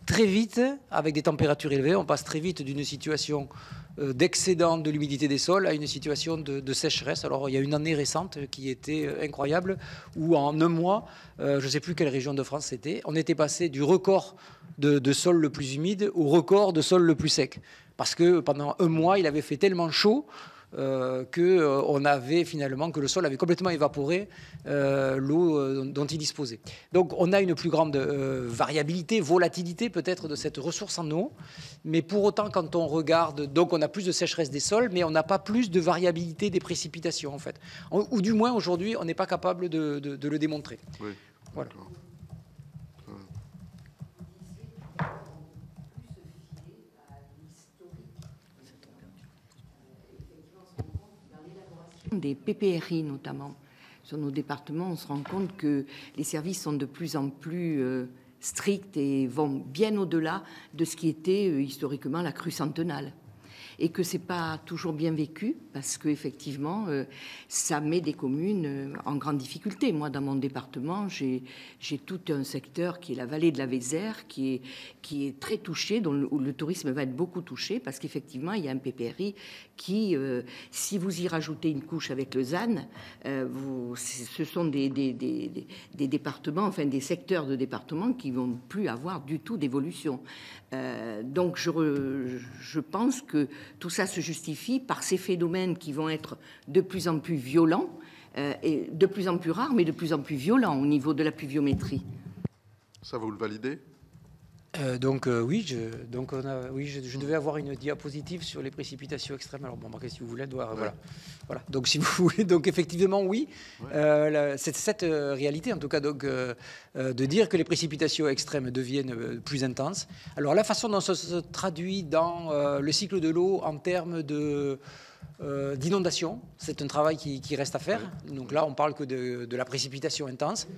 très vite, avec des températures élevées, on passe très vite d'une situation d'excédent de l'humidité des sols à une situation de sécheresse. Alors, il y a une année récente qui était incroyable, où en un mois, je ne sais plus quelle région de France c'était, on était passé du record de sol le plus humide au record de sol le plus sec. Parce que pendant un mois, il avait fait tellement chaud qu'on avait finalement, que le sol avait complètement évaporé l'eau dont il disposait. Donc on a une plus grande variabilité, volatilité peut-être de cette ressource en eau, mais pour autant quand on regarde, donc on a plus de sécheresse des sols, mais on n'a pas plus de variabilité des précipitations en fait. Ou du moins aujourd'hui on n'est pas capable de le démontrer. Oui. Voilà. Des PPRI notamment. Sur nos départements, on se rend compte que les services sont de plus en plus stricts et vont bien au-delà de ce qui était historiquement la crue centenale. Et que c'est pas toujours bien vécu parce qu'effectivement, ça met des communes en grande difficulté. Moi, dans mon département, j'ai tout un secteur qui est la vallée de la Vézère, qui est très touché, où le tourisme va être beaucoup touché parce qu'effectivement, il y a un PPRI qui, si vous y rajoutez une couche avec le ZAN, ce sont des départements, enfin des secteurs de départements qui vont plus avoir du tout d'évolution. Donc, je pense que tout ça se justifie par ces phénomènes qui vont être de plus en plus violents et de plus en plus rares, mais de plus en plus violents au niveau de la pluviométrie. Ça, vous le validez? Oui, je devais avoir une diapositive sur les précipitations extrêmes. Alors bon, si vous voulez, voilà. Donc si vous voulez, donc effectivement, oui, c'est cette réalité, en tout cas, donc de dire que les précipitations extrêmes deviennent plus intenses. Alors la façon dont ça se traduit dans le cycle de l'eau en termes d'inondation, c'est un travail qui reste à faire. Donc là, on parle que de la précipitation intense.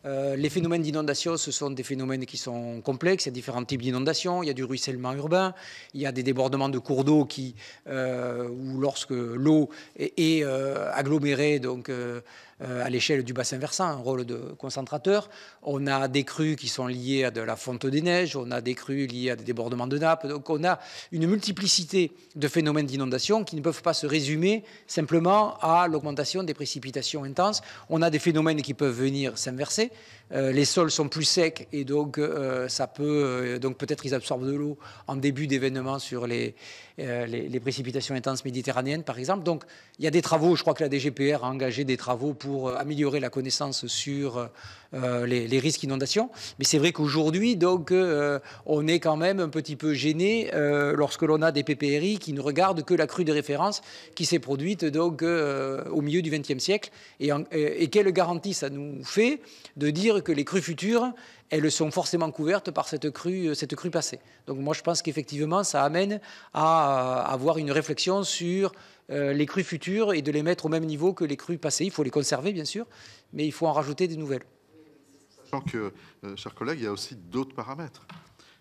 Les phénomènes d'inondation, ce sont des phénomènes qui sont complexes. Il y a différents types d'inondations. Il y a du ruissellement urbain. Il y a des débordements de cours d'eau où lorsque l'eau est agglomérée, donc à l'échelle du bassin versant, un rôle de concentrateur. On a des crues qui sont liées à de la fonte des neiges. On a des crues liées à des débordements de nappes. Donc on a une multiplicité de phénomènes d'inondation qui ne peuvent pas se résumer simplement à l'augmentation des précipitations intenses. On a des phénomènes qui peuvent venir s'inverser. Les sols sont plus secs et donc ça peut donc peut-être ils absorbent de l'eau en début d'événement sur les précipitations intenses méditerranéennes par exemple. Donc il y a des travaux, je crois que la DGPR a engagé des travaux pour améliorer la connaissance sur les risques d'inondation. Mais c'est vrai qu'aujourd'hui donc on est quand même un petit peu gêné lorsque l'on a des PPRI qui ne regardent que la crue de référence qui s'est produite donc au milieu du XXe siècle et quelle garantie ça nous fait de dire que les crues futures, elles sont forcément couvertes par cette crue passée. Donc moi, je pense qu'effectivement, ça amène à avoir une réflexion sur les crues futures et de les mettre au même niveau que les crues passées. Il faut les conserver, bien sûr, mais il faut en rajouter des nouvelles. Sachant que, chers collègues, il y a aussi d'autres paramètres.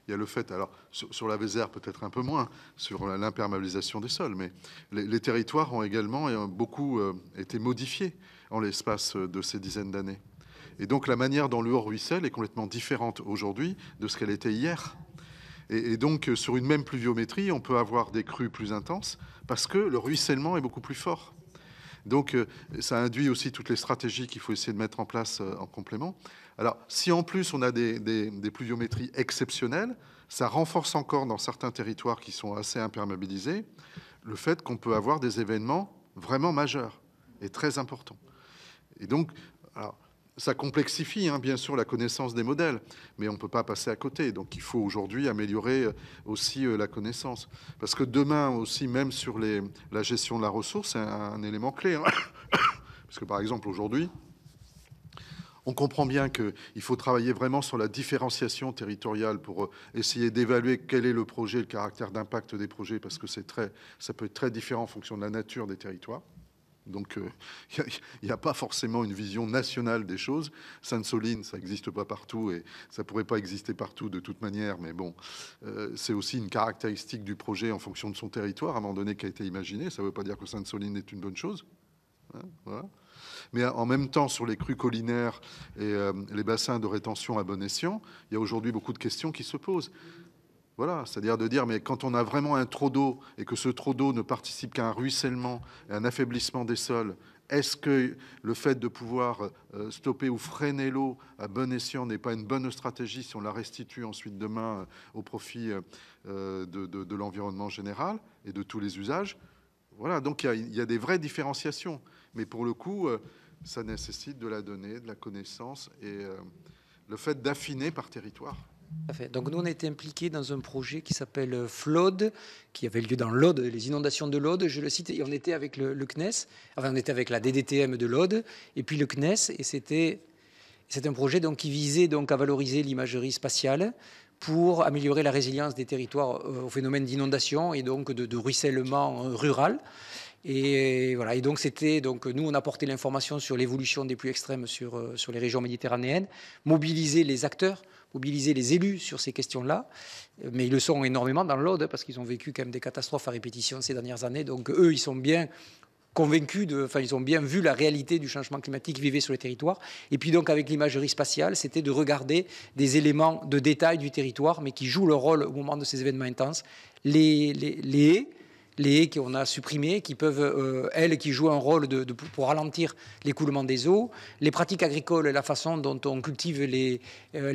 Il y a le fait, alors sur la Vézère peut-être un peu moins, sur l'imperméabilisation des sols, mais les territoires ont également beaucoup été modifiés en l'espace de ces dizaines d'années. Et donc la manière dont l'eau ruisselle est complètement différente aujourd'hui de ce qu'elle était hier. Et donc sur une même pluviométrie, on peut avoir des crues plus intenses parce que le ruissellement est beaucoup plus fort. Donc, ça induit aussi toutes les stratégies qu'il faut essayer de mettre en place en complément. Alors, si en plus on a des pluviométries exceptionnelles, ça renforce encore dans certains territoires qui sont assez imperméabilisés le fait qu'on peut avoir des événements vraiment majeurs et très importants. Et donc, alors, ça complexifie bien sûr la connaissance des modèles, mais on ne peut pas passer à côté. Donc il faut aujourd'hui améliorer aussi la connaissance. Parce que demain aussi, même sur la gestion de la ressource, c'est un élément clé. Parce que par exemple aujourd'hui, on comprend bien qu'il faut travailler vraiment sur la différenciation territoriale pour essayer d'évaluer quel est le projet, le caractère d'impact des projets, parce que ça peut être très différent en fonction de la nature des territoires. Donc, il n'y a pas forcément une vision nationale des choses. Sainte-Soline, ça n'existe pas partout et ça ne pourrait pas exister partout de toute manière. Mais bon, c'est aussi une caractéristique du projet en fonction de son territoire, à un moment donné, qui a été imaginé. Ça ne veut pas dire que Sainte-Soline est une bonne chose. Voilà. Mais en même temps, sur les crues collinaires et les bassins de rétention à bon escient, il y a aujourd'hui beaucoup de questions qui se posent. Voilà, c'est-à-dire de dire, mais quand on a vraiment un trop d'eau et que ce trop d'eau ne participe qu'à un ruissellement et un affaiblissement des sols, est-ce que le fait de pouvoir stopper ou freiner l'eau à bon escient n'est pas une bonne stratégie si on la restitue ensuite demain au profit de l'environnement général et de tous les usages? Voilà, donc il y a des vraies différenciations. Mais pour le coup, ça nécessite de la donnée, de la connaissance et le fait d'affiner par territoire. Donc nous, on a été impliqués dans un projet qui s'appelle FLOD, qui avait lieu dans l'Aude, les inondations de l'Aude, je le cite, et on était avec le CNES, enfin on était avec la DDTM de l'Aude, et puis le CNES, et c'est un projet donc, qui visait donc, à valoriser l'imagerie spatiale pour améliorer la résilience des territoires au phénomène d'inondation et donc de ruissellement rural. Et voilà. Et donc nous on apportait l'information sur l'évolution des pluies extrêmes sur les régions méditerranéennes, mobiliser les acteurs, mobiliser les élus sur ces questions-là, mais ils le sont énormément dans l'Aude parce qu'ils ont vécu quand même des catastrophes à répétition ces dernières années. Donc eux, ils sont bien convaincus, ils ont bien vu la réalité du changement climatique qu'ils vivaient sur les territoires. Et puis donc avec l'imagerie spatiale, c'était de regarder des éléments de détail du territoire, mais qui jouent leur rôle au moment de ces événements intenses. Les haies qu'on a supprimées, qui peuvent, qui jouent un rôle pour ralentir l'écoulement des eaux, les pratiques agricoles, la façon dont on cultive les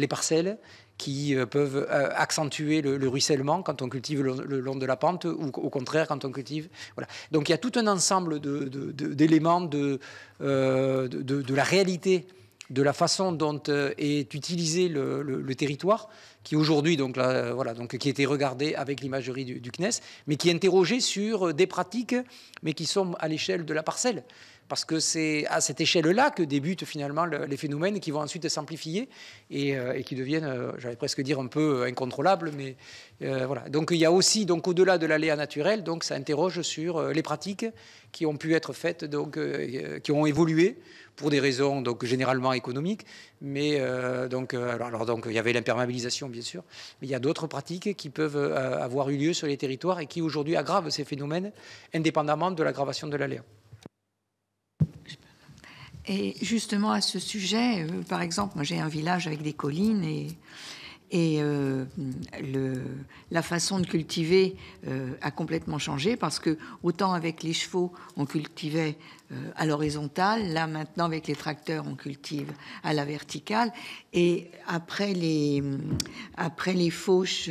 parcelles, qui peuvent accentuer le ruissellement quand on cultive le long de la pente, ou au contraire quand on cultive. Voilà. Donc il y a tout un ensemble d'éléments de la réalité, de la façon dont est utilisé le territoire, qui aujourd'hui donc qui était regardé avec l'imagerie du CNES, mais qui est interrogé sur des pratiques, mais qui sont à l'échelle de la parcelle. Parce que c'est à cette échelle-là que débutent finalement les phénomènes qui vont ensuite s'amplifier et qui deviennent, j'allais presque dire, un peu incontrôlables. Mais voilà. Donc il y a aussi, donc au-delà de l'aléa naturel, donc ça interroge sur les pratiques qui ont pu être faites, donc qui ont évolué pour des raisons donc généralement économiques. Mais donc il y avait l'imperméabilisation bien sûr, mais il y a d'autres pratiques qui peuvent avoir eu lieu sur les territoires et qui aujourd'hui aggravent ces phénomènes, indépendamment de l'aggravation de l'aléa. Et justement à ce sujet, par exemple, moi j'ai un village avec des collines et la façon de cultiver a complètement changé parce que autant avec les chevaux on cultivait à l'horizontale, là maintenant avec les tracteurs on cultive à la verticale, et après les fauches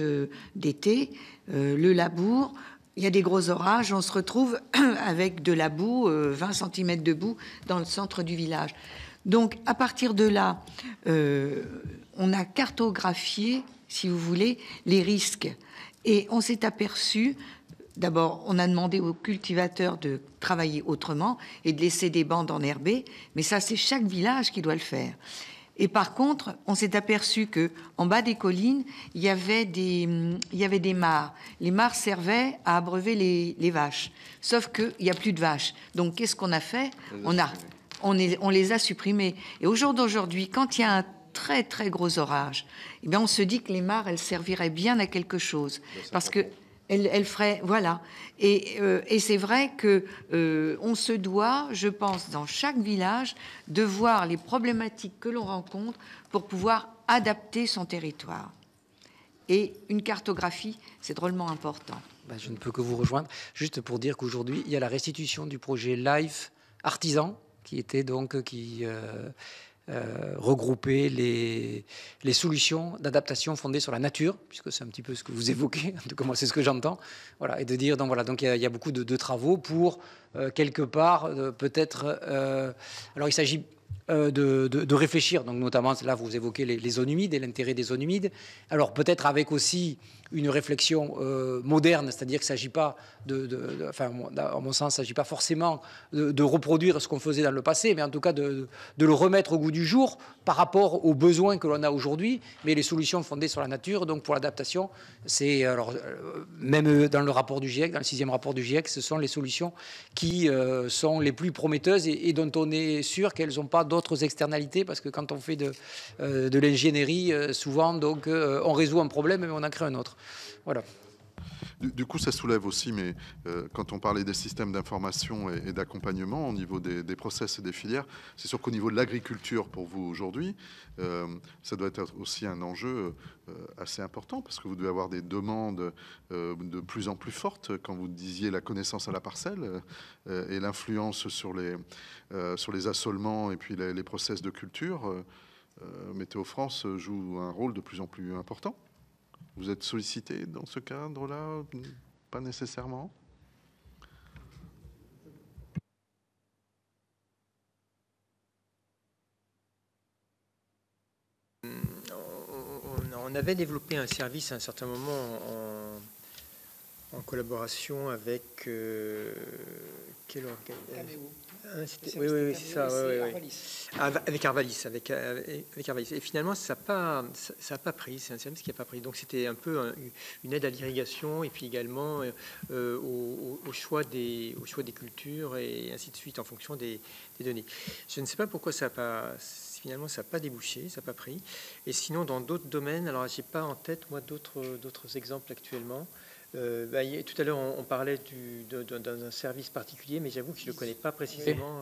d'été, le labour, il y a des gros orages, on se retrouve avec de la boue, 20 cm de boue dans le centre du village. Donc, à partir de là, on a cartographié, si vous voulez, les risques. Et on s'est aperçu, d'abord, on a demandé aux cultivateurs de travailler autrement et de laisser des bandes enherbées, mais ça, c'est chaque village qui doit le faire. Et par contre, on s'est aperçu que en bas des collines, il y avait des mares. Les mares servaient à abreuver les vaches. Sauf qu'il n'y a plus de vaches. Donc, qu'est-ce qu'on a fait ? On les a supprimées. Et au jour d'aujourd'hui, quand il y a un très, très gros orage, eh bien, on se dit que les mares, elles serviraient bien à quelque chose. Parce que elle ferait, voilà. Et c'est vrai que on se doit, je pense, dans chaque village, de voir les problématiques que l'on rencontre pour pouvoir adapter son territoire. Et une cartographie, c'est drôlement important. Je ne peux que vous rejoindre. Juste pour dire qu'aujourd'hui, il y a la restitution du projet LIFE artisan qui était donc regrouper les solutions d'adaptation fondées sur la nature, puisque c'est un petit peu ce que vous évoquez, en tout cas moi c'est ce que j'entends, voilà, et de dire, donc voilà, donc il y a beaucoup de travaux pour quelque part peut-être, alors il s'agit de réfléchir, donc notamment là vous évoquez les zones humides et l'intérêt des zones humides, alors peut-être avec aussi une réflexion moderne, c'est-à-dire qu'il ne s'agit pas enfin, à mon sens, il ne s'agit pas forcément de reproduire ce qu'on faisait dans le passé, mais en tout cas de le remettre au goût du jour par rapport aux besoins que l'on a aujourd'hui, mais les solutions fondées sur la nature, donc pour l'adaptation, c'est, alors, même dans le rapport du GIEC, dans le 6e rapport du GIEC, ce sont les solutions qui sont les plus prometteuses et dont on est sûr qu'elles n'ont pas d'autres externalités, parce que quand on fait de l'ingénierie, souvent, donc, on résout un problème, mais on en crée un autre. Voilà. Du coup, ça soulève aussi, mais quand on parlait des systèmes d'information et d'accompagnement au niveau des process et des filières, c'est sûr qu'au niveau de l'agriculture, pour vous aujourd'hui, ça doit être aussi un enjeu assez important, parce que vous devez avoir des demandes de plus en plus fortes, quand vous disiez la connaissance à la parcelle et l'influence sur les assolements et puis les process de culture. Météo France joue un rôle de plus en plus important. Vous êtes sollicité dans ce cadre-là? Pas nécessairement? On avait développé un service à un certain moment en collaboration avec quel organe? Oui, c'est ça. Avec Arvalis, avec Arvalis. Et finalement, ça n'a pas pris. C'est un service qui n'a pas pris. Donc, c'était un peu une aide à l'irrigation et puis également au choix des cultures et ainsi de suite en fonction des données. Je ne sais pas pourquoi finalement, ça n'a pas débouché, ça n'a pas pris. Et sinon, dans d'autres domaines, alors, je n'ai pas en tête, moi, d'autres exemples actuellement. Tout à l'heure, on parlait d'un service particulier, mais j'avoue que je ne le connais pas précisément.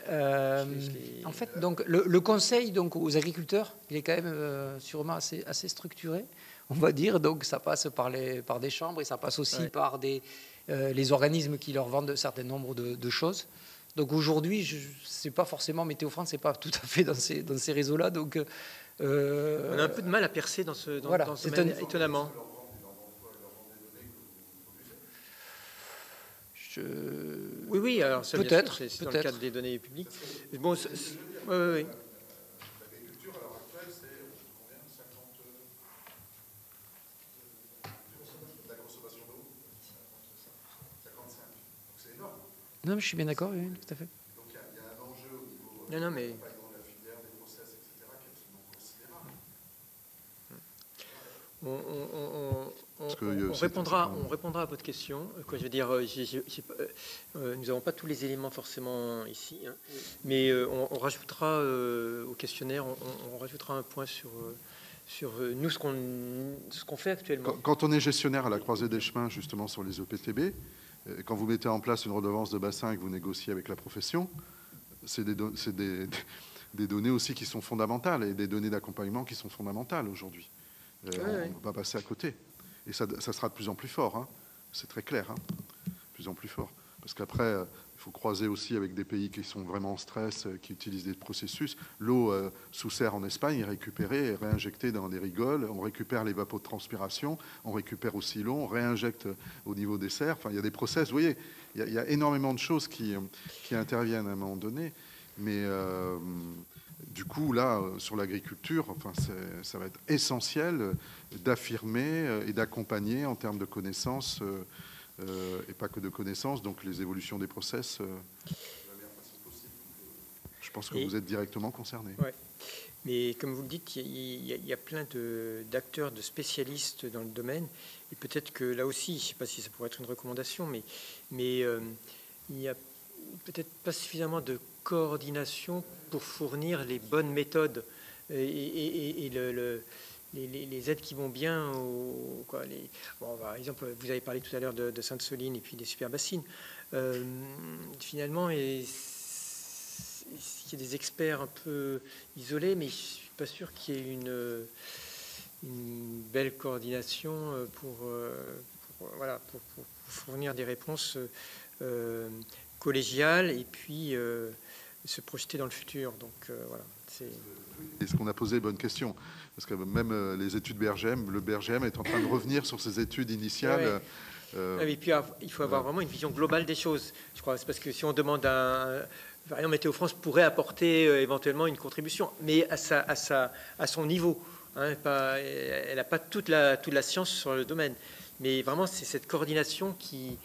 En fait, donc, le conseil donc, aux agriculteurs, il est quand même sûrement assez structuré, on va dire. Donc, ça passe par des chambres et ça passe aussi par les organismes qui leur vendent un certain nombre de choses. Donc, aujourd'hui, c'est pas forcément Météo France, c'est pas tout à fait dans ces réseaux-là. Donc, on a un peu de mal à percer dans ce domaine, étonnamment. Oui, alors ça, peut-être, c'est dans le cadre des données publiques. Bon, oui. L'agriculture, à l'heure actuelle, c'est combien? 50 de la consommation d'eau? 55. Donc c'est énorme. Non, mais je suis bien d'accord, oui, tout à fait. Donc il y a un enjeu au niveau de la filière, des process, etc., qui est absolument considérable. On répondra à votre question. Quoi, je veux dire, nous n'avons pas tous les éléments forcément ici, hein, mais on rajoutera au questionnaire, on rajoutera un point sur nous ce qu'on fait actuellement. Quand on est gestionnaire à la croisée des chemins, justement sur les EPTB, quand vous mettez en place une redevance de bassin et que vous négociez avec la profession, c'est des données aussi qui sont fondamentales et des données d'accompagnement qui sont fondamentales aujourd'hui. On ne peut pas passer à côté. Et ça sera de plus en plus fort. Hein. C'est très clair. Hein. De plus en plus fort. Parce qu'après, il faut croiser aussi avec des pays qui sont vraiment en stress, qui utilisent des processus. L'eau sous serre en Espagne est récupérée et réinjectée dans des rigoles. On récupère les transpiration. On récupère aussi l'eau. On réinjecte au niveau des serres. Enfin, il y a des process. Vous voyez, il y a énormément de choses qui interviennent à un moment donné. Mais du coup, là, sur l'agriculture, enfin, ça va être essentiel d'affirmer et d'accompagner en termes de connaissances, et pas que de connaissances, donc les évolutions des process de la meilleure façon possible. Je pense que vous êtes directement concerné. Ouais. Mais comme vous le dites, il y a plein d'acteurs, de spécialistes dans le domaine. Et peut-être que là aussi, je ne sais pas si ça pourrait être une recommandation, mais il n'y a peut-être pas suffisamment de coordination pour fournir les bonnes méthodes et les aides qui vont bien. Par exemple, vous avez parlé tout à l'heure de Sainte-Soline et puis des superbassines. Finalement, il y a des experts un peu isolés, mais je ne suis pas sûr qu'il y ait une belle coordination pour fournir des réponses collégial et puis se projeter dans le futur. Donc voilà. Est-ce qu'on a posé bonne question? Parce que même les études BRGM, le BRGM est en train de revenir sur ses études initiales. Et puis il faut avoir vraiment une vision globale des choses. Je crois c'est parce que si on demande par exemple, Météo France pourrait apporter éventuellement une contribution, mais à son niveau. Hein, elle n'a pas toute la science sur le domaine. Mais vraiment, c'est cette coordination qui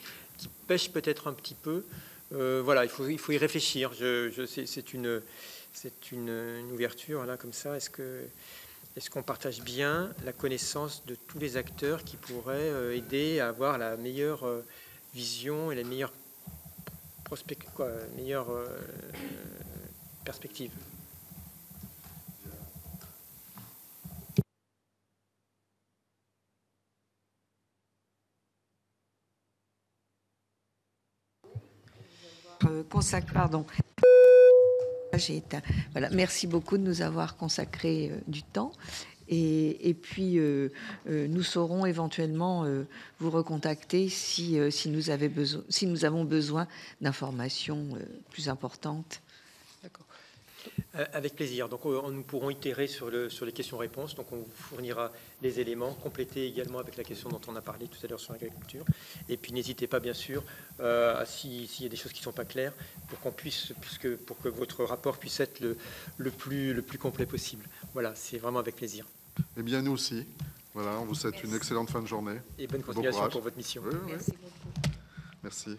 pêche peut-être un petit peu. Voilà, il faut y réfléchir. C'est une ouverture là, comme ça. Est-ce qu'on partage bien la connaissance de tous les acteurs qui pourraient aider à avoir la meilleure vision et la meilleure perspective? Pardon. J'ai éteint. Voilà. Merci beaucoup de nous avoir consacré du temps. Et puis, nous saurons éventuellement vous recontacter si nous avons besoin d'informations plus importantes. D'accord. Avec plaisir. Donc, nous pourrons itérer sur les questions-réponses. Donc, on vous fournira les éléments, complétés également avec la question dont on a parlé tout à l'heure sur l'agriculture. Et puis, n'hésitez pas, bien sûr, s'il y a des choses qui ne sont pas claires, pour que votre rapport puisse être le plus complet possible. Voilà, c'est vraiment avec plaisir. Eh bien, nous aussi. Voilà, on vous souhaite une excellente fin de journée. Et bonne continuation pour votre mission. Oui. Merci beaucoup. Merci.